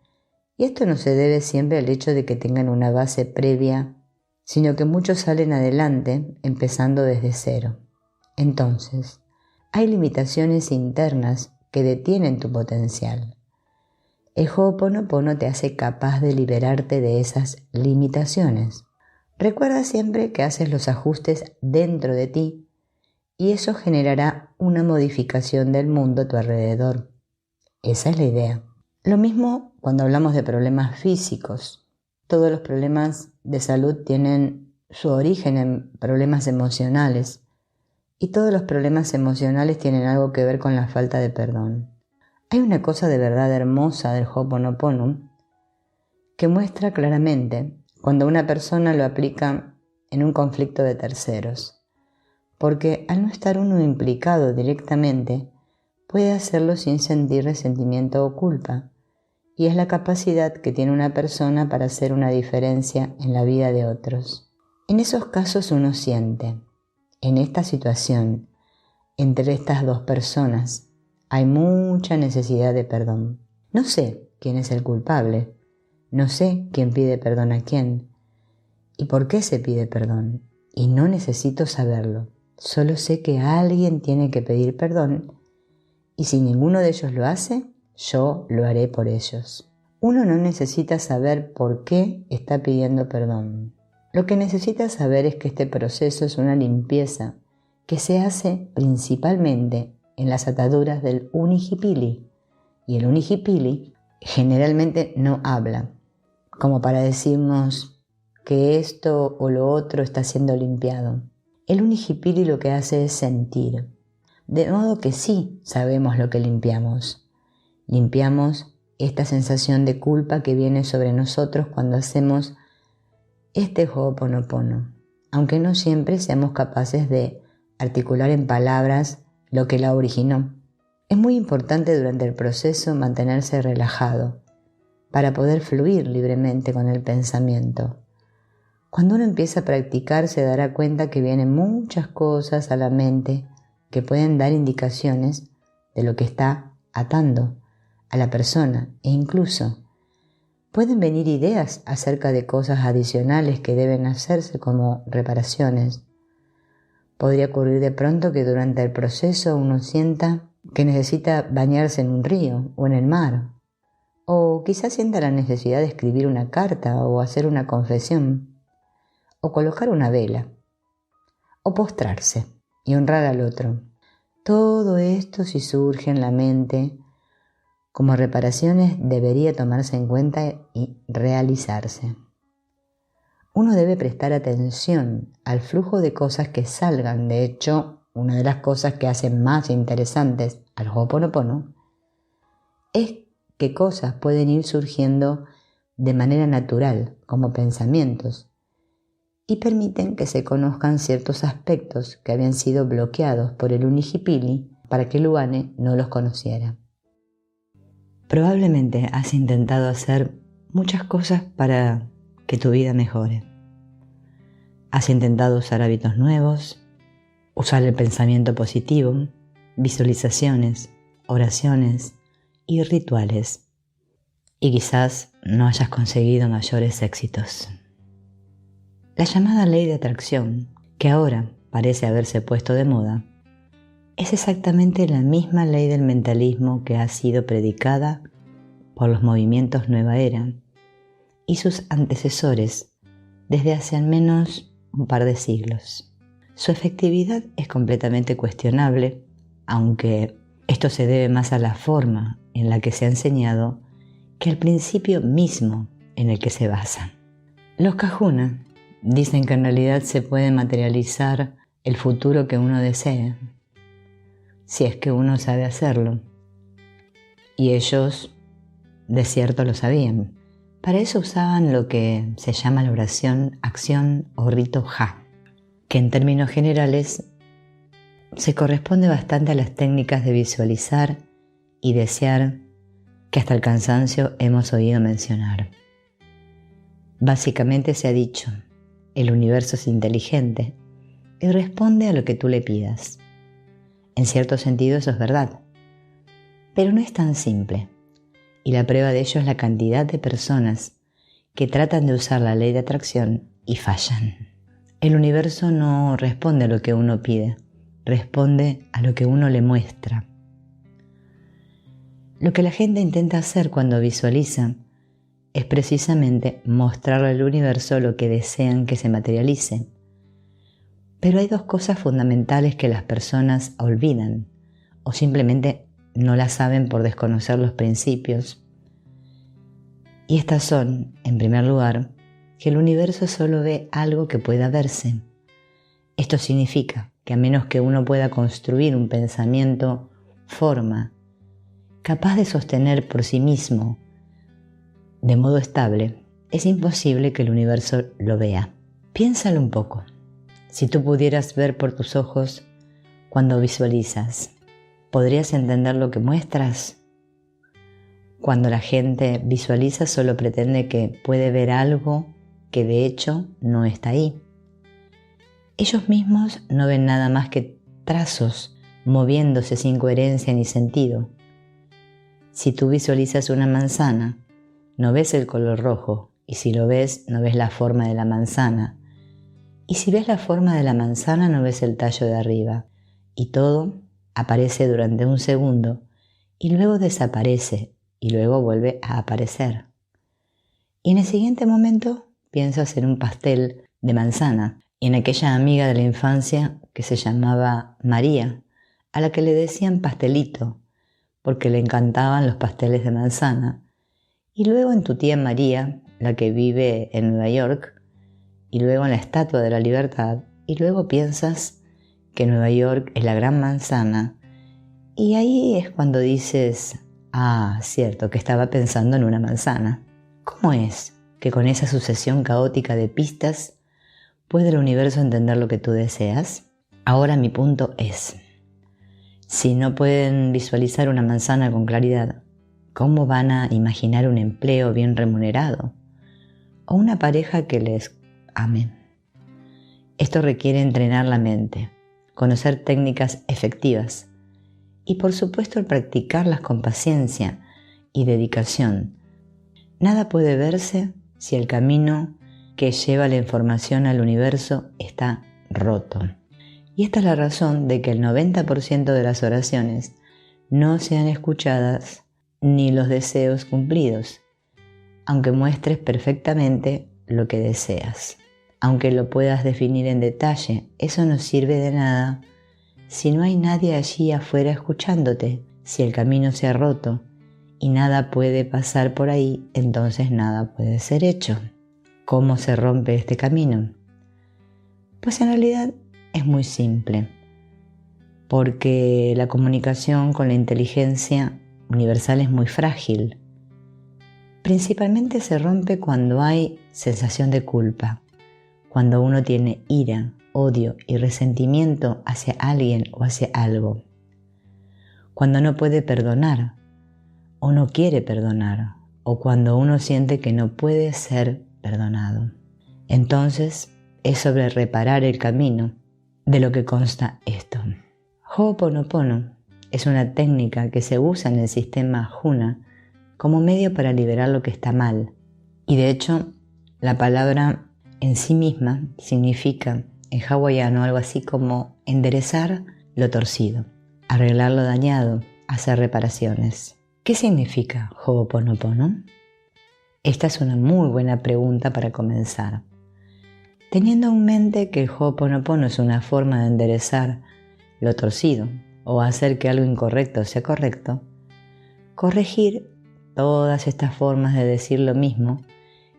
S1: y esto no se debe siempre al hecho de que tengan una base previa, sino que muchos salen adelante empezando desde cero. Entonces, hay limitaciones internas que detienen tu potencial. El Ho'oponopono te hace capaz de liberarte de esas limitaciones. Recuerda siempre que haces los ajustes dentro de ti y eso generará una modificación del mundo a tu alrededor. Esa es la idea. Lo mismo cuando hablamos de problemas físicos. Todos los problemas de salud tienen su origen en problemas emocionales y todos los problemas emocionales tienen algo que ver con la falta de perdón. Hay una cosa de verdad hermosa del Ho'oponopono que muestra claramente cuando una persona lo aplica en un conflicto de terceros, porque al no estar uno implicado directamente, puede hacerlo sin sentir resentimiento o culpa, y es la capacidad que tiene una persona para hacer una diferencia en la vida de otros. En esos casos uno siente, en esta situación, entre estas dos personas, hay mucha necesidad de perdón. No sé quién es el culpable, no sé quién pide perdón a quién y por qué se pide perdón, y no necesito saberlo. Solo sé que alguien tiene que pedir perdón y si ninguno de ellos lo hace, yo lo haré por ellos. Uno no necesita saber por qué está pidiendo perdón. Lo que necesita saber es que este proceso es una limpieza que se hace principalmente en las ataduras del unihipili. Y el unihipili generalmente no habla, como para decirnos que esto o lo otro está siendo limpiado. El unihipili lo que hace es sentir, de modo que sí sabemos lo que limpiamos. Limpiamos esta sensación de culpa que viene sobre nosotros cuando hacemos este Ho'oponopono, aunque no siempre seamos capaces de articular en palabras lo que la originó. Es muy importante durante el proceso mantenerse relajado para poder fluir libremente con el pensamiento. Cuando uno empieza a practicar se dará cuenta que vienen muchas cosas a la mente que pueden dar indicaciones de lo que está atando a la persona e incluso pueden venir ideas acerca de cosas adicionales que deben hacerse como reparaciones. Podría ocurrir de pronto que durante el proceso uno sienta que necesita bañarse en un río o en el mar, o quizás sienta la necesidad de escribir una carta o hacer una confesión, o colocar una vela, o postrarse y honrar al otro. Todo esto, si surge en la mente como reparaciones, debería tomarse en cuenta y realizarse. Uno debe prestar atención al flujo de cosas que salgan. De hecho, una de las cosas que hacen más interesantes al Ho'oponopono es que cosas pueden ir surgiendo de manera natural, como pensamientos, y permiten que se conozcan ciertos aspectos que habían sido bloqueados por el unihipili para que el Uane no los conociera. Probablemente has intentado hacer muchas cosas para que tu vida mejore. Has intentado usar hábitos nuevos, usar el pensamiento positivo, visualizaciones, oraciones y rituales. Y quizás no hayas conseguido mayores éxitos. La llamada ley de atracción, que ahora parece haberse puesto de moda, es exactamente la misma ley del mentalismo que ha sido predicada por los movimientos Nueva Era y sus antecesores desde hace al menos un par de siglos. Su efectividad es completamente cuestionable, aunque esto se debe más a la forma en la que se ha enseñado que al principio mismo en el que se basa. Los Kahuna dicen que en realidad se puede materializar el futuro que uno desee, si es que uno sabe hacerlo. Y ellos, de cierto, lo sabían. Para eso usaban lo que se llama la oración, acción o rito Ja, que en términos generales se corresponde bastante a las técnicas de visualizar y desear que hasta el cansancio hemos oído mencionar. Básicamente se ha dicho, el universo es inteligente y responde a lo que tú le pidas. En cierto sentido eso es verdad, pero no es tan simple, y la prueba de ello es la cantidad de personas que tratan de usar la ley de atracción y fallan. El universo no responde a lo que uno pide, responde a lo que uno le muestra. Lo que la gente intenta hacer cuando visualiza es precisamente mostrarle al universo lo que desean que se materialice. Pero hay dos cosas fundamentales que las personas olvidan o simplemente no las saben por desconocer los principios. Y estas son, en primer lugar, que el universo solo ve algo que pueda verse. Esto significa que a menos que uno pueda construir un pensamiento, forma, capaz de sostener por sí mismo de modo estable, es imposible que el universo lo vea. Piénsalo un poco. Si tú pudieras ver por tus ojos cuando visualizas, ¿podrías entender lo que muestras? Cuando la gente visualiza solo pretende que puede ver algo que de hecho no está ahí. Ellos mismos no ven nada más que trazos moviéndose sin coherencia ni sentido. Si tú visualizas una manzana, no ves el color rojo, y si lo ves, no ves la forma de la manzana. Y si ves la forma de la manzana, no ves el tallo de arriba. Y todo aparece durante un segundo, y luego desaparece, y luego vuelve a aparecer. Y en el siguiente momento piensas en un pastel de manzana y en aquella amiga de la infancia que se llamaba María, a la que le decían pastelito, porque le encantaban los pasteles de manzana. Y luego en tu tía María, la que vive en Nueva York, y luego en la Estatua de la Libertad, y luego piensas que Nueva York es la gran manzana, y ahí es cuando dices, ah, cierto, que estaba pensando en una manzana. ¿Cómo es que con esa sucesión caótica de pistas puede el universo entender lo que tú deseas? Ahora mi punto es, si no pueden visualizar una manzana con claridad, ¿cómo van a imaginar un empleo bien remunerado? O una pareja que les ame. Esto requiere entrenar la mente, conocer técnicas efectivas y por supuesto el practicarlas con paciencia y dedicación. Nada puede verse si el camino que lleva la información al universo está roto. Y esta es la razón de que el 90% de las oraciones no sean escuchadas ni los deseos cumplidos, aunque muestres perfectamente lo que deseas. Aunque lo puedas definir en detalle, eso no sirve de nada si no hay nadie allí afuera escuchándote, si el camino se ha roto y nada puede pasar por ahí, entonces nada puede ser hecho. ¿Cómo se rompe este camino? Pues en realidad es muy simple, porque la comunicación con la inteligencia universal es muy frágil. Principalmente se rompe cuando hay sensación de culpa, cuando uno tiene ira, odio y resentimiento hacia alguien o hacia algo, cuando no puede perdonar o no quiere perdonar, o cuando uno siente que no puede ser perdonado. Entonces es sobre reparar el camino de lo que consta esto. Ho'oponopono es una técnica que se usa en el sistema Huna como medio para liberar lo que está mal. Y de hecho, la palabra en sí misma significa en hawaiano algo así como enderezar lo torcido, arreglar lo dañado, hacer reparaciones. ¿Qué significa Ho'oponopono? Esta es una muy buena pregunta para comenzar. Teniendo en mente que el Ho'oponopono es una forma de enderezar lo torcido o hacer que algo incorrecto sea correcto, corregir todas estas formas de decir lo mismo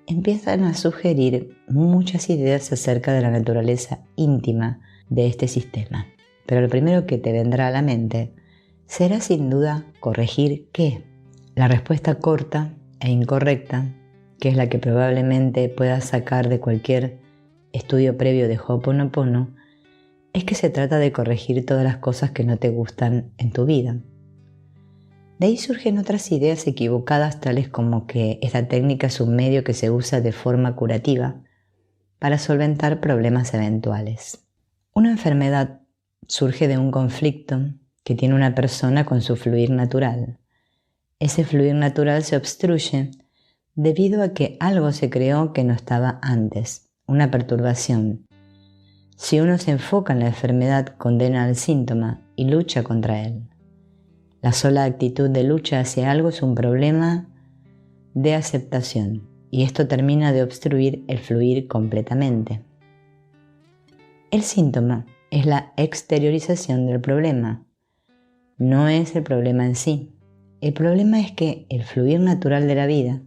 S1: empiezan a sugerir muchas ideas acerca de la naturaleza íntima de este sistema. Pero lo primero que te vendrá a la mente será sin duda corregir ¿qué? La respuesta corta e incorrecta, que es la que probablemente puedas sacar de cualquier estudio previo de Ho'oponopono, es que se trata de corregir todas las cosas que no te gustan en tu vida. De ahí surgen otras ideas equivocadas, tales como que esta técnica es un medio que se usa de forma curativa para solventar problemas eventuales. Una enfermedad surge de un conflicto que tiene una persona con su fluir natural. Ese fluir natural se obstruye debido a que algo se creó que no estaba antes, una perturbación. Si uno se enfoca en la enfermedad, condena al síntoma y lucha contra él. La sola actitud de lucha hacia algo es un problema de aceptación y esto termina de obstruir el fluir completamente. El síntoma es la exteriorización del problema, no es el problema en sí. El problema es que el fluir natural de la vida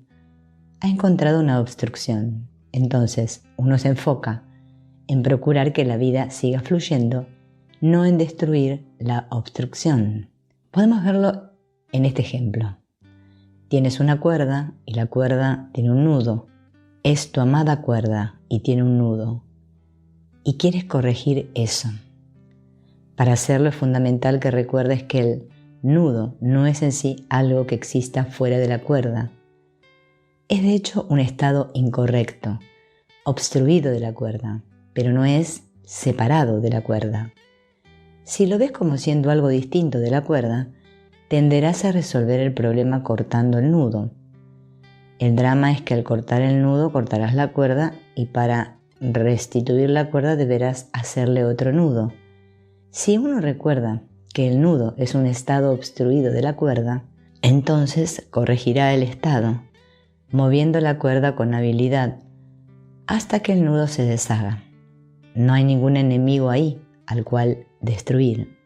S1: ha encontrado una obstrucción. Entonces uno se enfoca en procurar que la vida siga fluyendo, no en destruir la obstrucción. Podemos verlo en este ejemplo. Tienes una cuerda y la cuerda tiene un nudo. Es tu amada cuerda y tiene un nudo. Y quieres corregir eso. Para hacerlo es fundamental que recuerdes que el nudo no es en sí algo que exista fuera de la cuerda. Es de hecho un estado incorrecto, obstruido de la cuerda, pero no es separado de la cuerda. Si lo ves como siendo algo distinto de la cuerda, tenderás a resolver el problema cortando el nudo. El drama es que al cortar el nudo cortarás la cuerda y para restituir la cuerda deberás hacerle otro nudo. Si uno recuerda que el nudo es un estado obstruido de la cuerda, entonces corregirá el estado, moviendo la cuerda con habilidad hasta que el nudo se deshaga. No hay ningún enemigo ahí al cual destruir.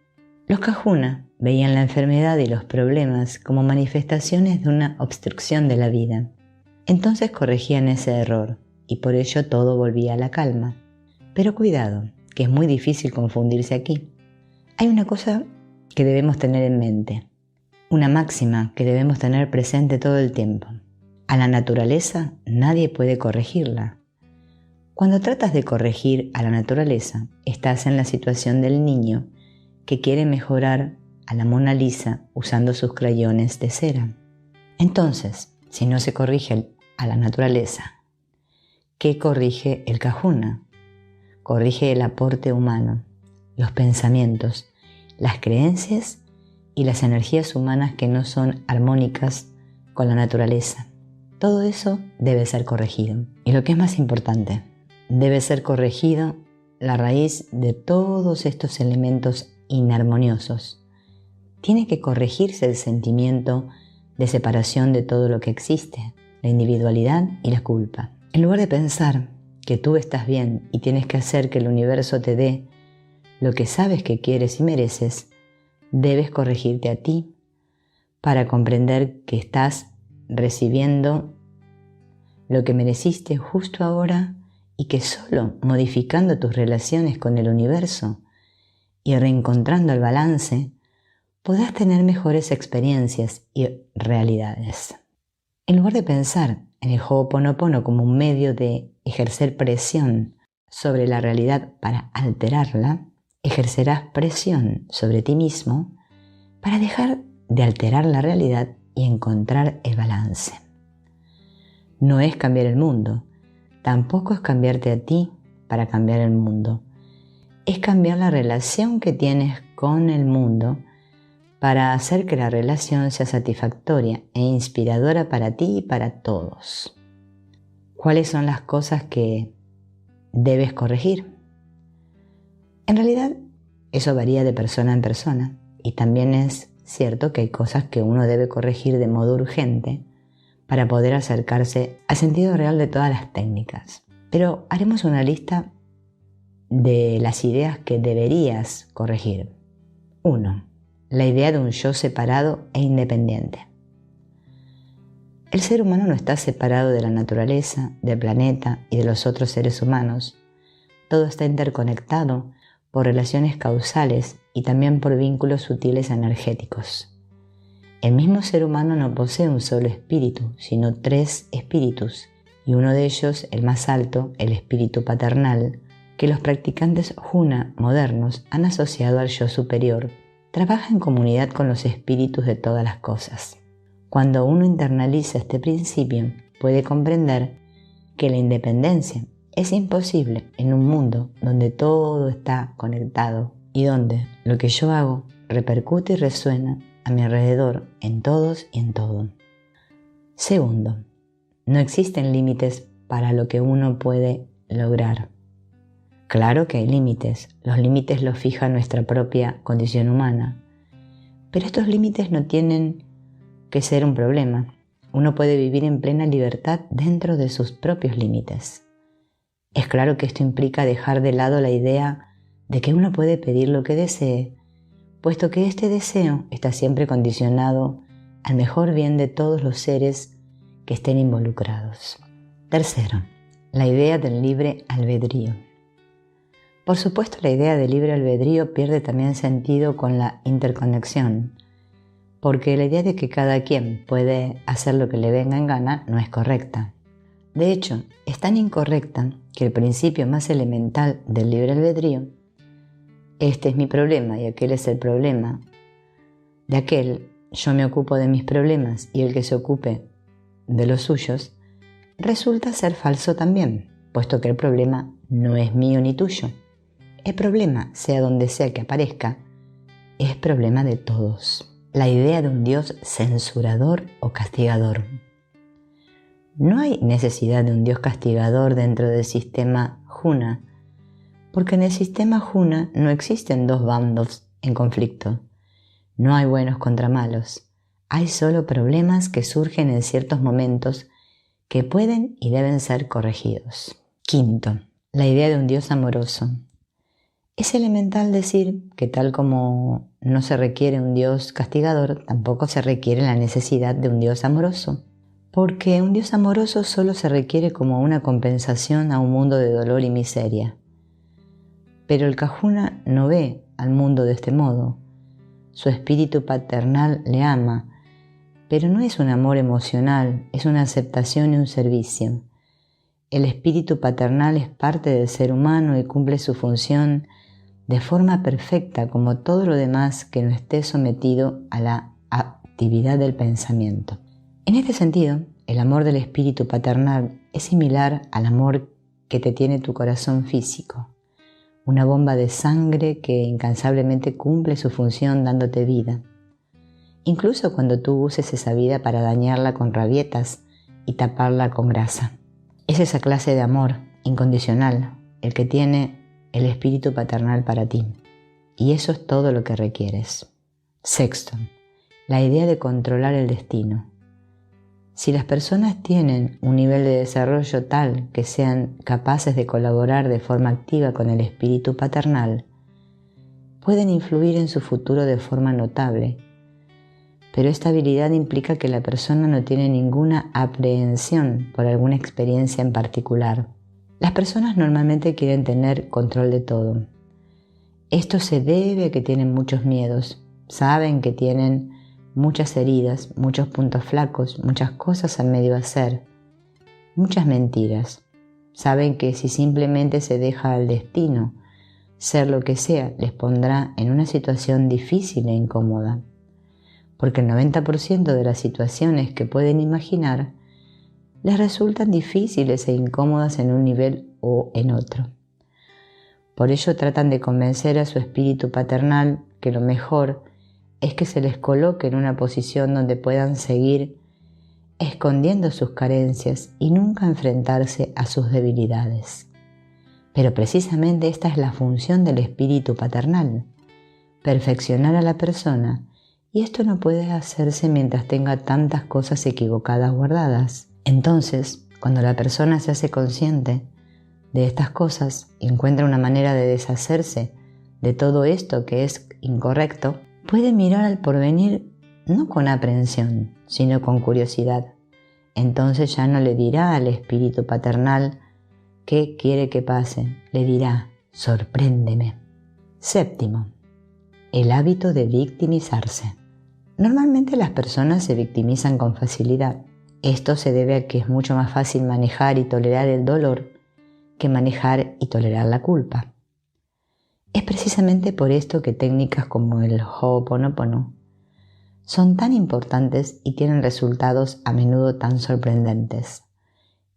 S1: Los Kahuna veían la enfermedad y los problemas como manifestaciones de una obstrucción de la vida. Entonces corregían ese error y por ello todo volvía a la calma. Pero cuidado, que es muy difícil confundirse aquí. Hay una cosa que debemos tener en mente, una máxima que debemos tener presente todo el tiempo. A la naturaleza nadie puede corregirla. Cuando tratas de corregir a la naturaleza, estás en la situación del niño que quiere mejorar a la Mona Lisa usando sus crayones de cera. Entonces, si no se corrige a la naturaleza, ¿qué corrige el Kahuna? Corrige el aporte humano, los pensamientos, las creencias y las energías humanas que no son armónicas con la naturaleza. Todo eso debe ser corregido. Y lo que es más importante, debe ser corregido la raíz de todos estos elementos inarmoniosos. Tiene que corregirse el sentimiento de separación de todo lo que existe, la individualidad y la culpa. En lugar de pensar que tú estás bien y tienes que hacer que el universo te dé lo que sabes que quieres y mereces, debes corregirte a ti para comprender que estás recibiendo lo que mereciste justo ahora y que solo modificando tus relaciones con el universo y reencontrando el balance, podrás tener mejores experiencias y realidades. En lugar de pensar en el Ho'oponopono como un medio de ejercer presión sobre la realidad para alterarla, ejercerás presión sobre ti mismo para dejar de alterar la realidad y encontrar el balance. No es cambiar el mundo, tampoco es cambiarte a ti para cambiar el mundo. Es cambiar la relación que tienes con el mundo para hacer que la relación sea satisfactoria e inspiradora para ti y para todos. ¿Cuáles son las cosas que debes corregir? En realidad, eso varía de persona en persona y también es cierto que hay cosas que uno debe corregir de modo urgente para poder acercarse al sentido real de todas las técnicas. Pero haremos una lista de las ideas que deberías corregir. 1. La idea de un yo separado e independiente. El ser humano no está separado de la naturaleza, del planeta y de los otros seres humanos. Todo está interconectado por relaciones causales y también por vínculos sutiles energéticos. El mismo ser humano no posee un solo espíritu, sino 3 espíritus, y uno de ellos, el más alto, el espíritu paternal, que los practicantes Huna modernos han asociado al yo superior, trabaja en comunidad con los espíritus de todas las cosas. Cuando uno internaliza este principio, puede comprender que la independencia es imposible en un mundo donde todo está conectado y donde lo que yo hago repercute y resuena a mi alrededor, en todos y en todo. 2. No existen límites para lo que uno puede lograr. Claro que hay límites, los límites los fija nuestra propia condición humana, pero estos límites no tienen que ser un problema. Uno puede vivir en plena libertad dentro de sus propios límites. Es claro que esto implica dejar de lado la idea de que uno puede pedir lo que desee, puesto que este deseo está siempre condicionado al mejor bien de todos los seres que estén involucrados. 3. La idea del libre albedrío. Por supuesto, la idea del libre albedrío pierde también sentido con la interconexión, porque la idea de que cada quien puede hacer lo que le venga en gana no es correcta. De hecho, es tan incorrecta que el principio más elemental del libre albedrío, este es mi problema y aquel es el problema de aquel, yo me ocupo de mis problemas y el que se ocupe de los suyos, resulta ser falso también, puesto que el problema no es mío ni tuyo. El problema, sea donde sea que aparezca, es problema de todos. La idea de un Dios censurador o castigador. No hay necesidad de un Dios castigador dentro del sistema Huna, porque en el sistema Huna no existen 2 bandos en conflicto. No hay buenos contra malos. Hay solo problemas que surgen en ciertos momentos que pueden y deben ser corregidos. Quinto, la idea de un Dios amoroso. Es elemental decir que tal como no se requiere un Dios castigador, tampoco se requiere la necesidad de un Dios amoroso, porque un Dios amoroso solo se requiere como una compensación a un mundo de dolor y miseria. Pero el Kahuna no ve al mundo de este modo. Su espíritu paternal le ama, pero no es un amor emocional, es una aceptación y un servicio. El espíritu paternal es parte del ser humano y cumple su función de forma perfecta como todo lo demás que no esté sometido a la actividad del pensamiento. En este sentido, el amor del espíritu paternal es similar al amor que te tiene tu corazón físico, una bomba de sangre que incansablemente cumple su función dándote vida, incluso cuando tú uses esa vida para dañarla con rabietas y taparla con grasa. Es esa clase de amor incondicional el que tiene el espíritu paternal para ti, y eso es todo lo que requieres. Sexto, la idea de controlar el destino. Si las personas tienen un nivel de desarrollo tal que sean capaces de colaborar de forma activa con el espíritu paternal, pueden influir en su futuro de forma notable, pero esta habilidad implica que la persona no tiene ninguna aprehensión por alguna experiencia en particular. Las personas normalmente quieren tener control de todo. Esto se debe a que tienen muchos miedos, saben que tienen muchas heridas, muchos puntos flacos, muchas cosas a medio hacer, muchas mentiras. Saben que si simplemente se deja al destino ser lo que sea, les pondrá en una situación difícil e incómoda, porque el 90% de las situaciones que pueden imaginar les resultan difíciles e incómodas en un nivel o en otro. Por ello tratan de convencer a su espíritu paternal que lo mejor es que se les coloque en una posición donde puedan seguir escondiendo sus carencias y nunca enfrentarse a sus debilidades. Pero precisamente esta es la función del espíritu paternal, perfeccionar a la persona, y esto no puede hacerse mientras tenga tantas cosas equivocadas guardadas. Entonces, cuando la persona se hace consciente de estas cosas y encuentra una manera de deshacerse de todo esto que es incorrecto, puede mirar al porvenir no con aprehensión, sino con curiosidad. Entonces ya no le dirá al espíritu paternal qué quiere que pase, le dirá: sorpréndeme. Séptimo, el hábito de victimizarse. Normalmente las personas se victimizan con facilidad. Esto se debe a que es mucho más fácil manejar y tolerar el dolor que manejar y tolerar la culpa. Es precisamente por esto que técnicas como el Ho'oponopono son tan importantes y tienen resultados a menudo tan sorprendentes.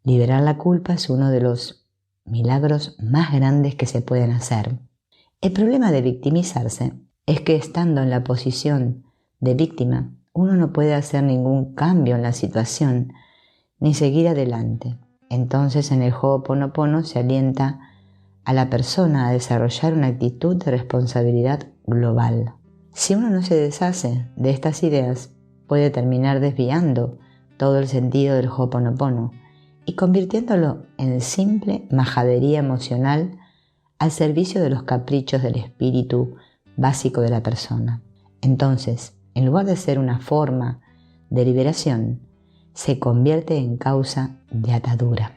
S1: Liberar la culpa es uno de los milagros más grandes que se pueden hacer. El problema de victimizarse es que estando en la posición de víctima, uno no puede hacer ningún cambio en la situación ni seguir adelante. Entonces en el Ho'oponopono se alienta a la persona a desarrollar una actitud de responsabilidad global. Si uno no se deshace de estas ideas, puede terminar desviando todo el sentido del Ho'oponopono y convirtiéndolo en simple majadería emocional al servicio de los caprichos del espíritu básico de la persona. Entonces, en lugar de ser una forma de liberación, se convierte en causa de atadura.